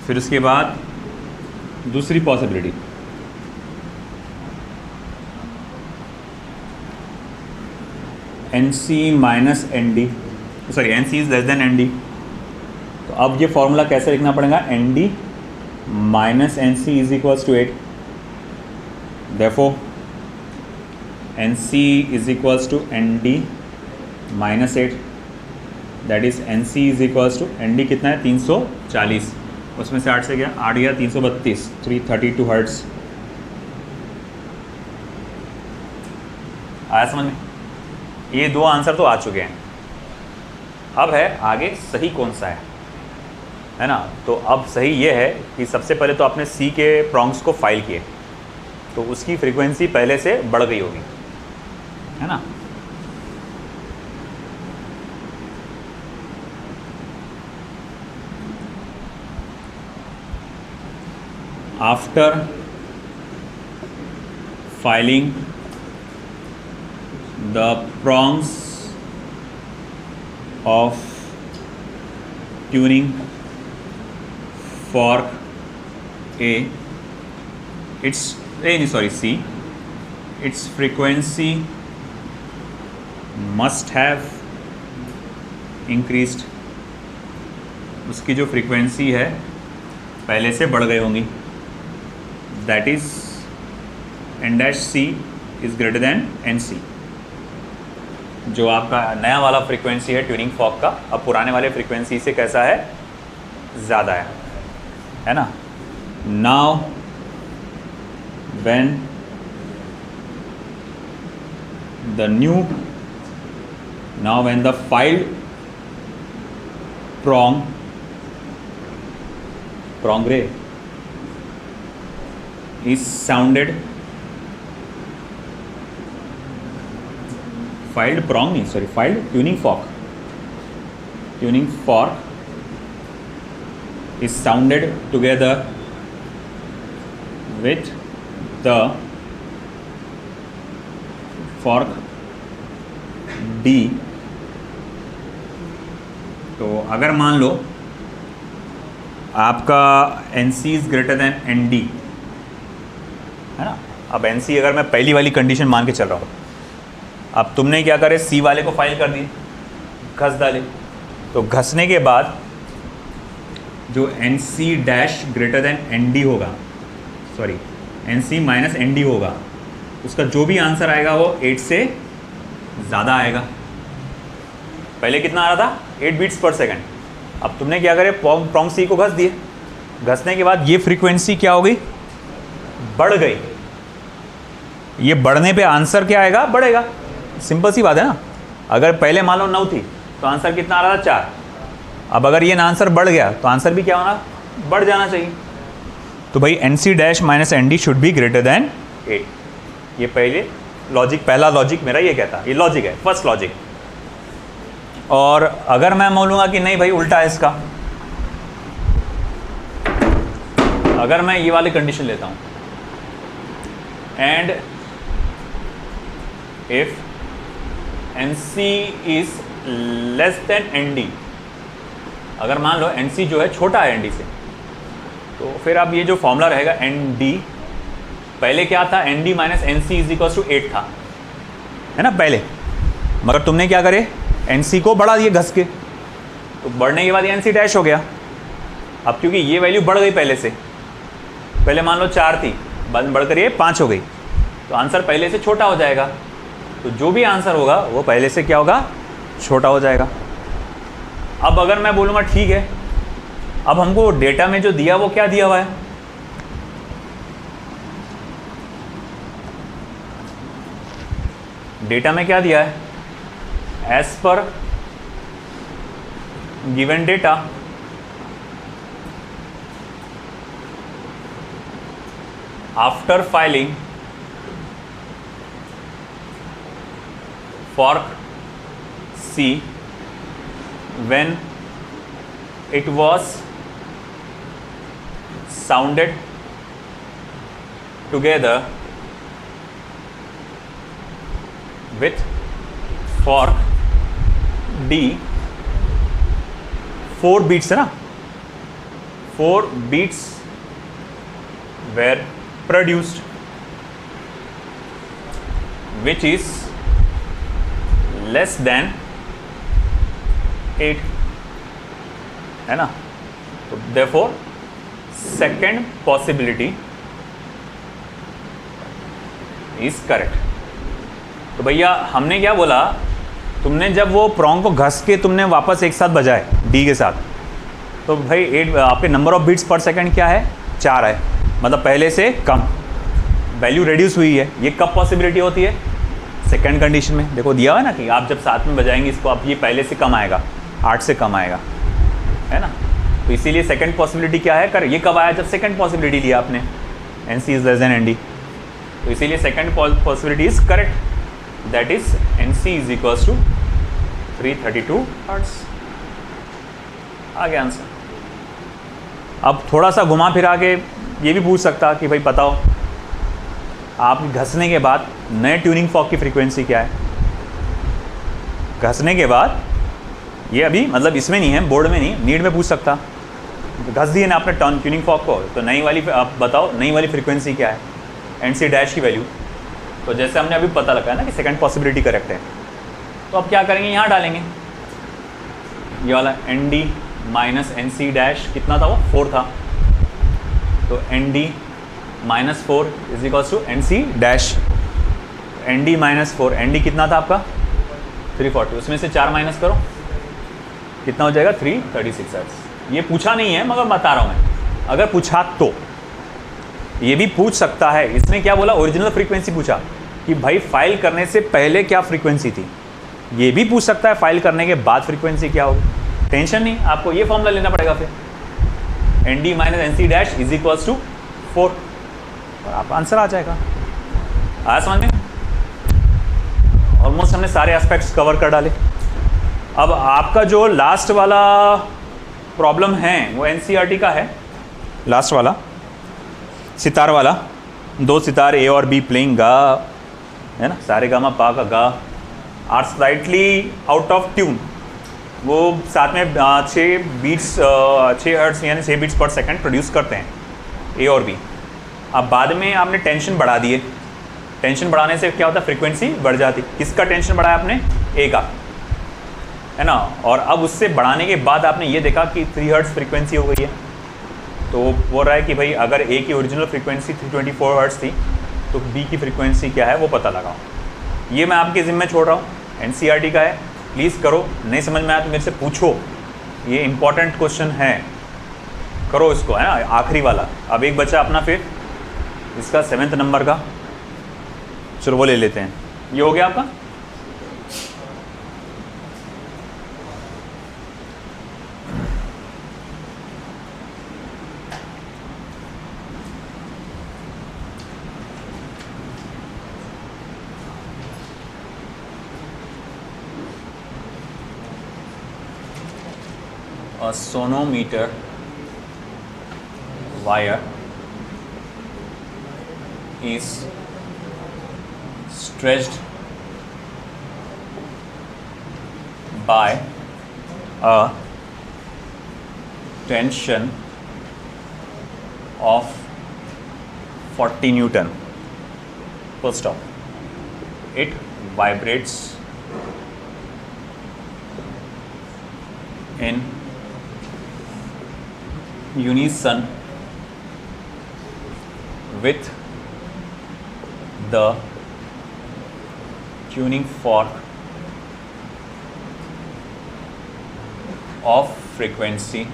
फिर उसके बाद दूसरी possibility, N C minus N D, sorry N C is less than N D. तो अब ये फॉर्मूला कैसे लिखना पड़ेगा, N D minus N C is equals to 8, therefore N C is equals to N D minus 8, that is N C is equals to N D कितना है 340, उसमें से 8 से गया 8 गया 332, 332 हर्ट्ज। आया समझ में? ये दो आंसर तो आ चुके हैं। अब है आगे सही कौन सा है ना। तो अब सही ये है कि सबसे पहले तो आपने सी के प्रॉन्ग्स को फाइल किए, तो उसकी फ्रीक्वेंसी पहले से बढ़ गई होगी, है ना। After filing the prongs of tuning fork A, C, its frequency must have increased, उसकी जो फ्रीक्वेंसी है पहले से बढ़ गई होंगी, that is N dash C is greater than N C. जो आपका नया वाला फ्रीक्वेंसी है ट्यूनिंग फॉर्क का, अब पुराने वाले फ्रीक्वेंसी से कैसा है, ज़्यादा है ना। Now when the filed prong ray is sounded, filed prong नहीं, sorry, filed tuning fork is sounded together with the fork D। तो अगर मान लो आपका N C is greater than N D, है ना। अब एन सी अगर मैं पहली वाली कंडीशन मान के चल रहा हूँ, अब तुमने क्या करे, सी वाले को फाइल कर दिए, घस डाले, तो घसने के बाद जो N C dash greater than N D होगा, sorry N C minus N D होगा, उसका जो भी आंसर आएगा वो 8 से ज़्यादा आएगा। पहले कितना आ रहा था, 8 बीट्स पर सेकंड। अब तुमने क्या करे, प्रॉन्ग सी को घस दिए, घसने के बाद ये फ्रीक्वेंसी क्या हो गई, बढ़ गई। ये बढ़ने पे आंसर क्या आएगा, बढ़ेगा। सिंपल सी बात है ना। अगर पहले मान लो 9 थी तो आंसर कितना आ रहा था, 4। अब अगर ये आंसर बढ़ गया तो आंसर भी क्या होना, बढ़ जाना चाहिए। तो भाई N C dash minus N D should be greater than 8। ये पहला लॉजिक मेरा ये कहता है, ये लॉजिक है, फर्स्ट लॉजिक। और अगर मैं बोलूँगा कि नहीं भाई उल्टा है इसका, अगर मैं ये वाली कंडीशन लेता हूँ, and if N C is less than N D, अगर मान लो एन सी जो है छोटा है एन डी से, तो फिर अब ये जो फॉर्मूला रहेगा एन डी, पहले क्या था, N D minus N C is equal to 8 था, है ना पहले, मगर तुमने क्या करे, एन सी को बढ़ा दिए घस के, तो बढ़ने के बाद एन सी डैश हो गया। अब क्योंकि ये वैल्यू बढ़ गई पहले से, पहले मान लो 4 थी, बाद में बढ़कर ये 5 हो गई, तो आंसर पहले से छोटा हो जाएगा। तो जो भी आंसर होगा वो पहले से क्या होगा, छोटा हो जाएगा। अब अगर मैं बोलूँगा ठीक है, अब हमको डेटा में जो दिया वो क्या दिया हुआ है, डेटा में क्या दिया है, as per given data after filing fork C when it was sounded together with fork D 4 beats है ना, 4 beats were produced which is less than 8, है ना। तो therefore second possibility is correct. तो भैया हमने क्या बोला, तुमने जब वो प्रॉन्ग को घस के तुमने वापस एक साथ बजाए डी के साथ, तो भाई 8 आपके number of beats per second क्या है, 4 है, मतलब पहले से कम वैल्यू रिड्यूस हुई है। ये कब पॉसिबिलिटी होती है, सेकंड कंडीशन में। देखो दिया हुआ है ना कि आप जब साथ में बजाएंगे इसको, आप ये पहले से कम आएगा, 8 से कम आएगा, है ना। तो इसीलिए सेकंड पॉसिबिलिटी क्या है, कर ये कब आया, जब सेकंड पॉसिबिलिटी लिया आपने, N C is less than N D, तो इसीलिए second possibility is correct, that is N C is equals to 332 hertz. आ गया आंसर। अब थोड़ा सा घुमा फिरा के ये भी पूछ सकता कि भाई बताओ, आप घसने के बाद नए ट्यूनिंग फॉर्क की फ्रीक्वेंसी क्या है। घसने के बाद ये अभी मतलब इसमें नहीं है, बोर्ड में नहीं, नीड में पूछ सकता। घस दिए ना आपने ट्यूनिंग फॉर्क को, तो नई वाली आप बताओ नई वाली फ्रीक्वेंसी क्या है, एन सी डैश की वैल्यू। तो जैसे हमने अभी पता लगाया ना कि सेकंड पॉसिबिलिटी करेक्ट है, तो अब क्या करेंगे, यहाँ डालेंगे ये वाला N D minus N C dash, कितना था वो, 4 था, तो N D minus 4 is equals to N C dash, N D minus 4, N D कितना था आपका 340, उसमें से 4 माइनस करो, कितना हो जाएगा 336 हर्ट्ज। ये पूछा नहीं है मगर बता रहा हूँ मैं, अगर पूछा तो ये भी पूछ सकता है। इसने क्या बोला, ओरिजिनल फ्रीक्वेंसी पूछा कि भाई फाइल करने से पहले क्या फ्रीक्वेंसी थी, ये भी पूछ सकता है फाइल करने के बाद फ्रीक्वेंसी क्या होगी। टेंशन नहीं, आपको ये फॉर्मूला लेना पड़ेगा फिर, N D minus N C dash is equals to 4, और आप आंसर आ जाएगा। आया समझ में? ऑलमोस्ट हमने सारे एस्पेक्ट्स कवर कर डाले। अब आपका जो लास्ट वाला प्रॉब्लम है वो एनसीईआरटी का है, लास्ट वाला सितार वाला, 2 सितार ए और बी प्लेइंग गा, है ना, सारे गामा पा का गा are slightly out of tune. वो साथ में 6 बीट्स 6 हर्ट्ज यानी 6 बीट्स पर सेकंड प्रोड्यूस करते हैं, ए और बी। अब बाद में आपने टेंशन बढ़ा दिए, टेंशन बढ़ाने से क्या होता है, फ्रीक्वेंसी बढ़ जाती। किसका टेंशन बढ़ाया आपने, ए का, है ना। और अब उससे बढ़ाने के बाद आपने ये देखा कि 3 हर्ट्ज फ्रीक्वेंसी हो गई है, तो बोल रहा है कि भाई अगर ए की ओरिजिनल फ्रीक्वेंसी 324 हर्ट्ज थी तो बी की फ्रीक्वेंसी क्या है वो पता लगाओ। ये मैं आपके ज़िम्मे छोड़ रहा हूँ, एनसीईआरटी का है, प्लीज़ करो। नहीं समझ में आया तो मेरे से पूछो, ये इंपॉर्टेंट क्वेश्चन है, करो इसको, है ना, आखिरी वाला। अब एक बच्चा अपना फिर इसका 7th नंबर का, चलो वो ले लेते हैं। ये हो गया आपका, a sonometer wire is stretched by a tension of 40 Newton. Full stop. It vibrates in unison with the tuning fork of frequency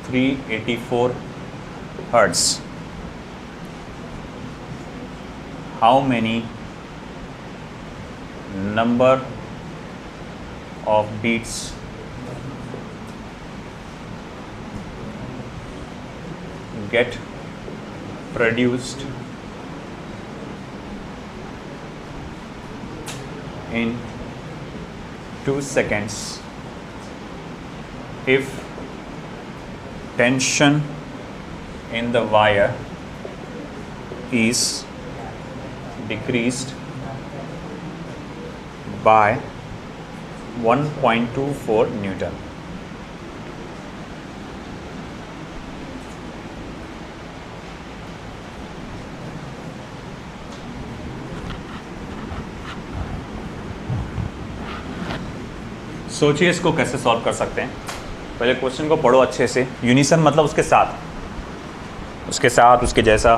384 Hertz. How many number of beats get produced in 2 seconds if tension in the wire is decreased by 1.24 Newton. सोचिए इसको कैसे solve कर सकते हैं। पहले question को पढ़ो अच्छे से। यूनिसन मतलब उसके साथ उसके जैसा।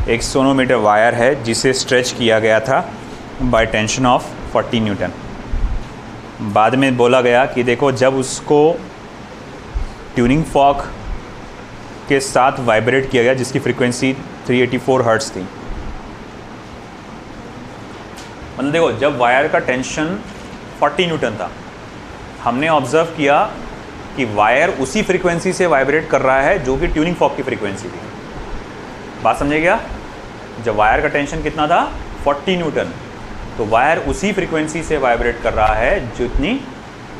एक सोनोमीटर वायर है जिसे स्ट्रेच किया गया था बाय टेंशन ऑफ 40 न्यूटन। बाद में बोला गया कि देखो जब उसको ट्यूनिंग फॉर्क के साथ वाइब्रेट किया गया जिसकी फ्रीक्वेंसी 384 हर्ट्ज़ थी। मतलब देखो जब वायर का टेंशन 40 न्यूटन था, हमने ऑब्ज़र्व किया कि वायर उसी फ्रीक्वेंसी से वाइब्रेट कर रहा है जो कि ट्यूनिंग फॉर्क की फ्रीक्वेंसी थी। बात समझे क्या? जब वायर का टेंशन कितना था 40 न्यूटन, तो वायर उसी फ्रीक्वेंसी से वाइब्रेट कर रहा है जितनी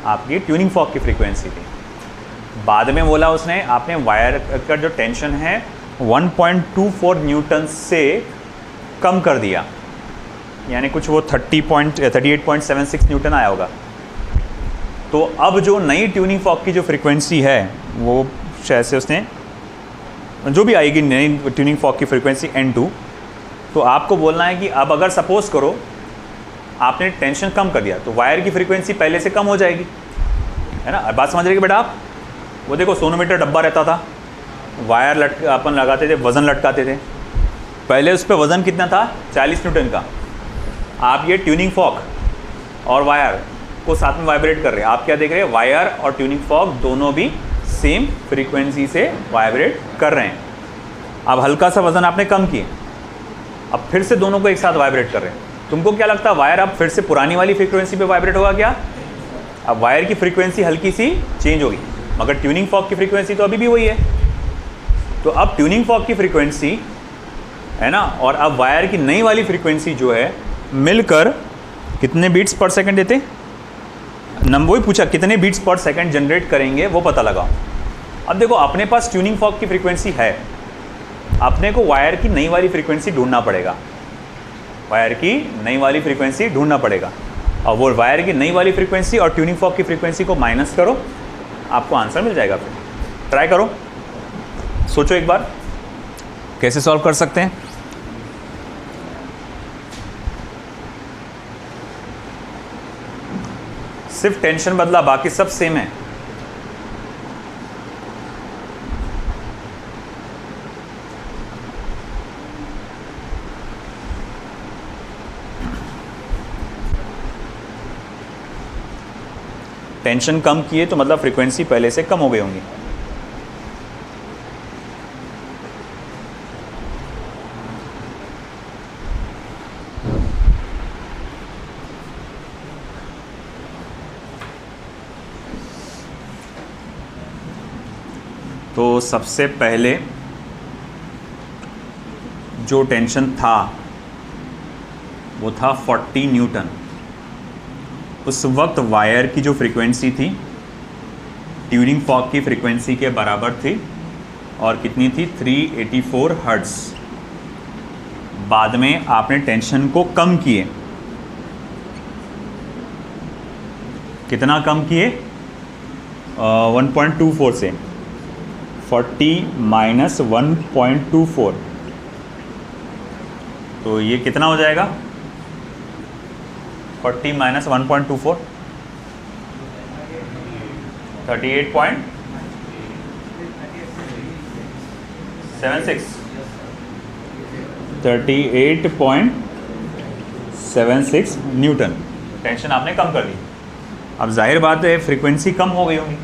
आपकी ट्यूनिंग फॉर्क की फ्रीक्वेंसी थी। बाद में बोला उसने आपने वायर का जो टेंशन है 1.24 न्यूटन से कम कर दिया, यानी कुछ वो 38.76 न्यूटन आया होगा। तो अब जो नई ट्यूनिंग फॉर्क की जो फ्रीक्वेंसी है वो शायद से उसने जो भी आएगी नई ट्यूनिंग फॉर्क की फ्रीक्वेंसी N2, तो आपको बोलना है कि अब अगर सपोज़ करो आपने टेंशन कम कर दिया तो वायर की फ्रीक्वेंसी पहले से कम हो जाएगी, है ना। बात समझ रहे कि बेटा आप? वो देखो सोनोमीटर डब्बा रहता था, वायर अपन लगाते थे, वज़न लटकाते थे। पहले उस पर वज़न कितना था 40 न्यूटन का। आप ये ट्यूनिंग फॉर्क और वायर को साथ में वाइब्रेट कर रहे हैं। आप क्या देख रहे हैं? वायर और ट्यूनिंग फॉर्क दोनों भी सेम फ्रीक्वेंसी से वाइब्रेट कर रहे हैं। अब हल्का सा वज़न आपने कम किए, अब फिर से दोनों को एक साथ वाइब्रेट कर रहे हैं। तुमको क्या लगता है वायर अब फिर से पुरानी वाली फ्रीक्वेंसी पे वाइब्रेट होगा क्या? अब वायर की फ्रीक्वेंसी हल्की सी चेंज होगी, मगर ट्यूनिंग फॉर्क की फ्रीक्वेंसी तो अभी भी वही है। तो अब ट्यूनिंग फॉर्क की फ्रीक्वेंसी है ना, और अब वायर की नई वाली फ्रीक्वेंसी जो है मिलकर कितने बीट्स पर सेकंड देते? नंबर वही पूछा कितने बीट्स पर सेकंड जनरेट करेंगे वो पता लगाओ। अब देखो अपने पास ट्यूनिंग फॉर्क की फ्रीक्वेंसी है, अपने को वायर की नई वाली फ्रीक्वेंसी ढूंढना पड़ेगा। वायर की नई वाली फ्रीक्वेंसी ढूंढना पड़ेगा, और वो वायर की नई वाली फ्रीक्वेंसी और ट्यूनिंग फॉर्क की फ्रीक्वेंसी को माइनस करो, आपको आंसर मिल जाएगा। फिर ट्राई करो, सोचो एक बार कैसे सॉल्व कर सकते हैं। सिर्फ टेंशन बदला, बाकी सब सेम है। टेंशन कम किए तो मतलब फ्रीक्वेंसी पहले से कम हो गई होंगी। तो सबसे पहले जो टेंशन था वो था 40 न्यूटन। उस वक्त वायर की जो फ्रीक्वेंसी थी ट्यूनिंग फॉर्क की फ्रीक्वेंसी के बराबर थी, और कितनी थी 384 हर्ट्ज़। बाद में आपने टेंशन को कम किए, कितना कम किए, 1.24 से 40 माइनस 1.24, तो ये कितना हो जाएगा 40 माइनस 1.24, 38.76 न्यूटन टेंशन आपने कम कर दी। अब जाहिर बात है फ्रीक्वेंसी कम हो गई होगी,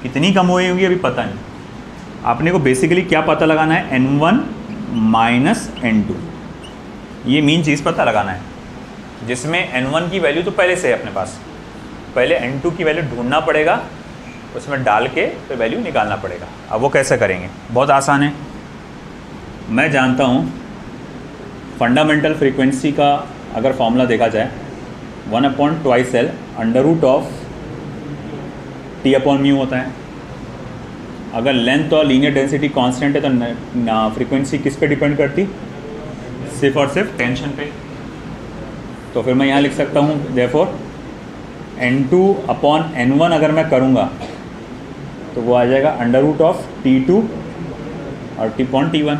कितनी कम हो गई होगी अभी पता नहीं। आपने को बेसिकली क्या पता लगाना है, N1 माइनस N2, ये मेन चीज़ पता लगाना है, जिसमें N1 की वैल्यू तो पहले से है अपने पास, पहले N2 की वैल्यू ढूंढना पड़ेगा, उसमें डाल के फिर वैल्यू निकालना पड़ेगा। अब वो कैसे करेंगे, बहुत आसान है। मैं जानता हूँ फंडामेंटल फ्रीक्वेंसी का अगर फॉर्मूला देखा जाए 1/2L √ऑफ T/μ होता है। अगर लेंथ और लीनियर डेंसिटी कांस्टेंट है तो फ्रीक्वेंसी किस पे डिपेंड करती, सिर्फ और सिर्फ टेंशन पे। तो फिर मैं यहाँ लिख सकता हूँ देयरफॉर N2/N1 अगर मैं करूँगा तो वो आ जाएगा √ऑफ T2 और T/T1,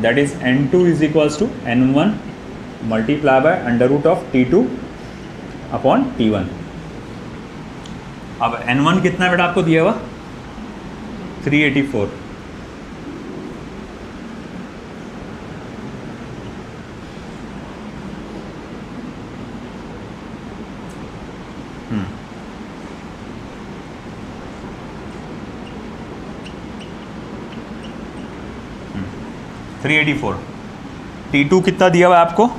that is N2 is equals to N1 multiply by √ऑफ T2/T1। अब N1 कितना बेटा आपको दिया हुआ, 384। T2 कितना दिया हुआ है आपको,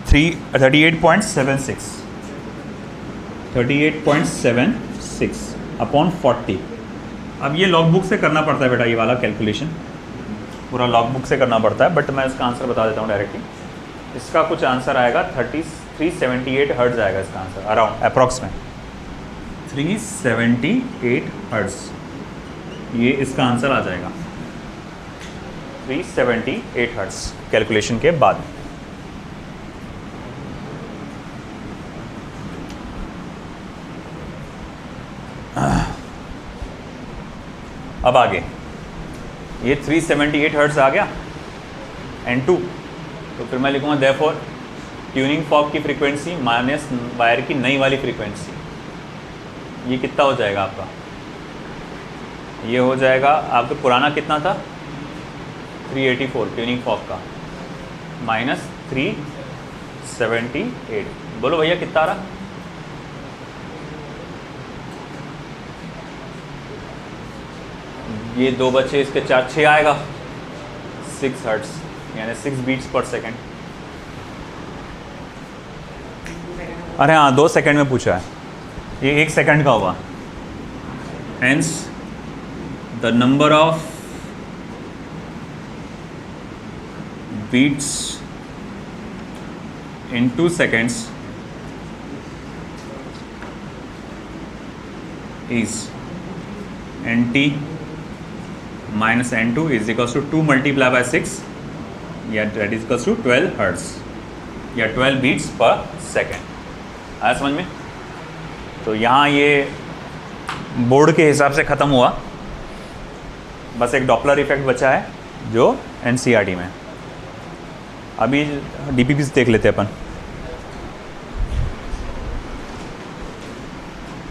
38.76 अपॉन 40। अब ये लॉग बुक से करना पड़ता है बेटा, ये वाला कैलकुलेशन पूरा लॉग बुक से करना पड़ता है, बट मैं इसका आंसर बता देता हूँ डायरेक्टली। इसका कुछ आंसर आएगा 378 हर्ट्ज आएगा इसका आंसर, अराउंड अप्रॉक्स में 378 हर्ट्ज, ये इसका आंसर आ जाएगा 378 हर्ट्ज कैलकुलेशन के बाद। अब आगे ये 378 हर्ट्ज आ गया N2, तो फिर मैं लिखूंगा देयरफॉर ट्यूनिंग फॉर्क की फ्रीक्वेंसी माइनस वायर की नई वाली फ्रीक्वेंसी, ये कितना हो जाएगा आपका, ये हो जाएगा आपका पुराना कितना था 384 ट्यूनिंग फॉर्क का माइनस 378। बोलो भैया कितना आ रहा, ये 2 बचे इसके 4 6 आएगा 6 हर्ट्ज, यानी 6 बीट्स पर सेकेंड। अरे हाँ 2 सेकेंड में पूछा है, ये 1 सेकेंड का होगा। Hence the number of beats in 2 seconds is nt minus n2 is equals to 2 multiplied by 6, या that is equals to 12 hertz या 12 beats per second। आया समझ में? तो यहाँ ये बोर्ड के हिसाब से ख़त्म हुआ, बस एक डॉपलर इफेक्ट बचा है जो NCERT में। अभी DPP से देख लेते हैं अपन।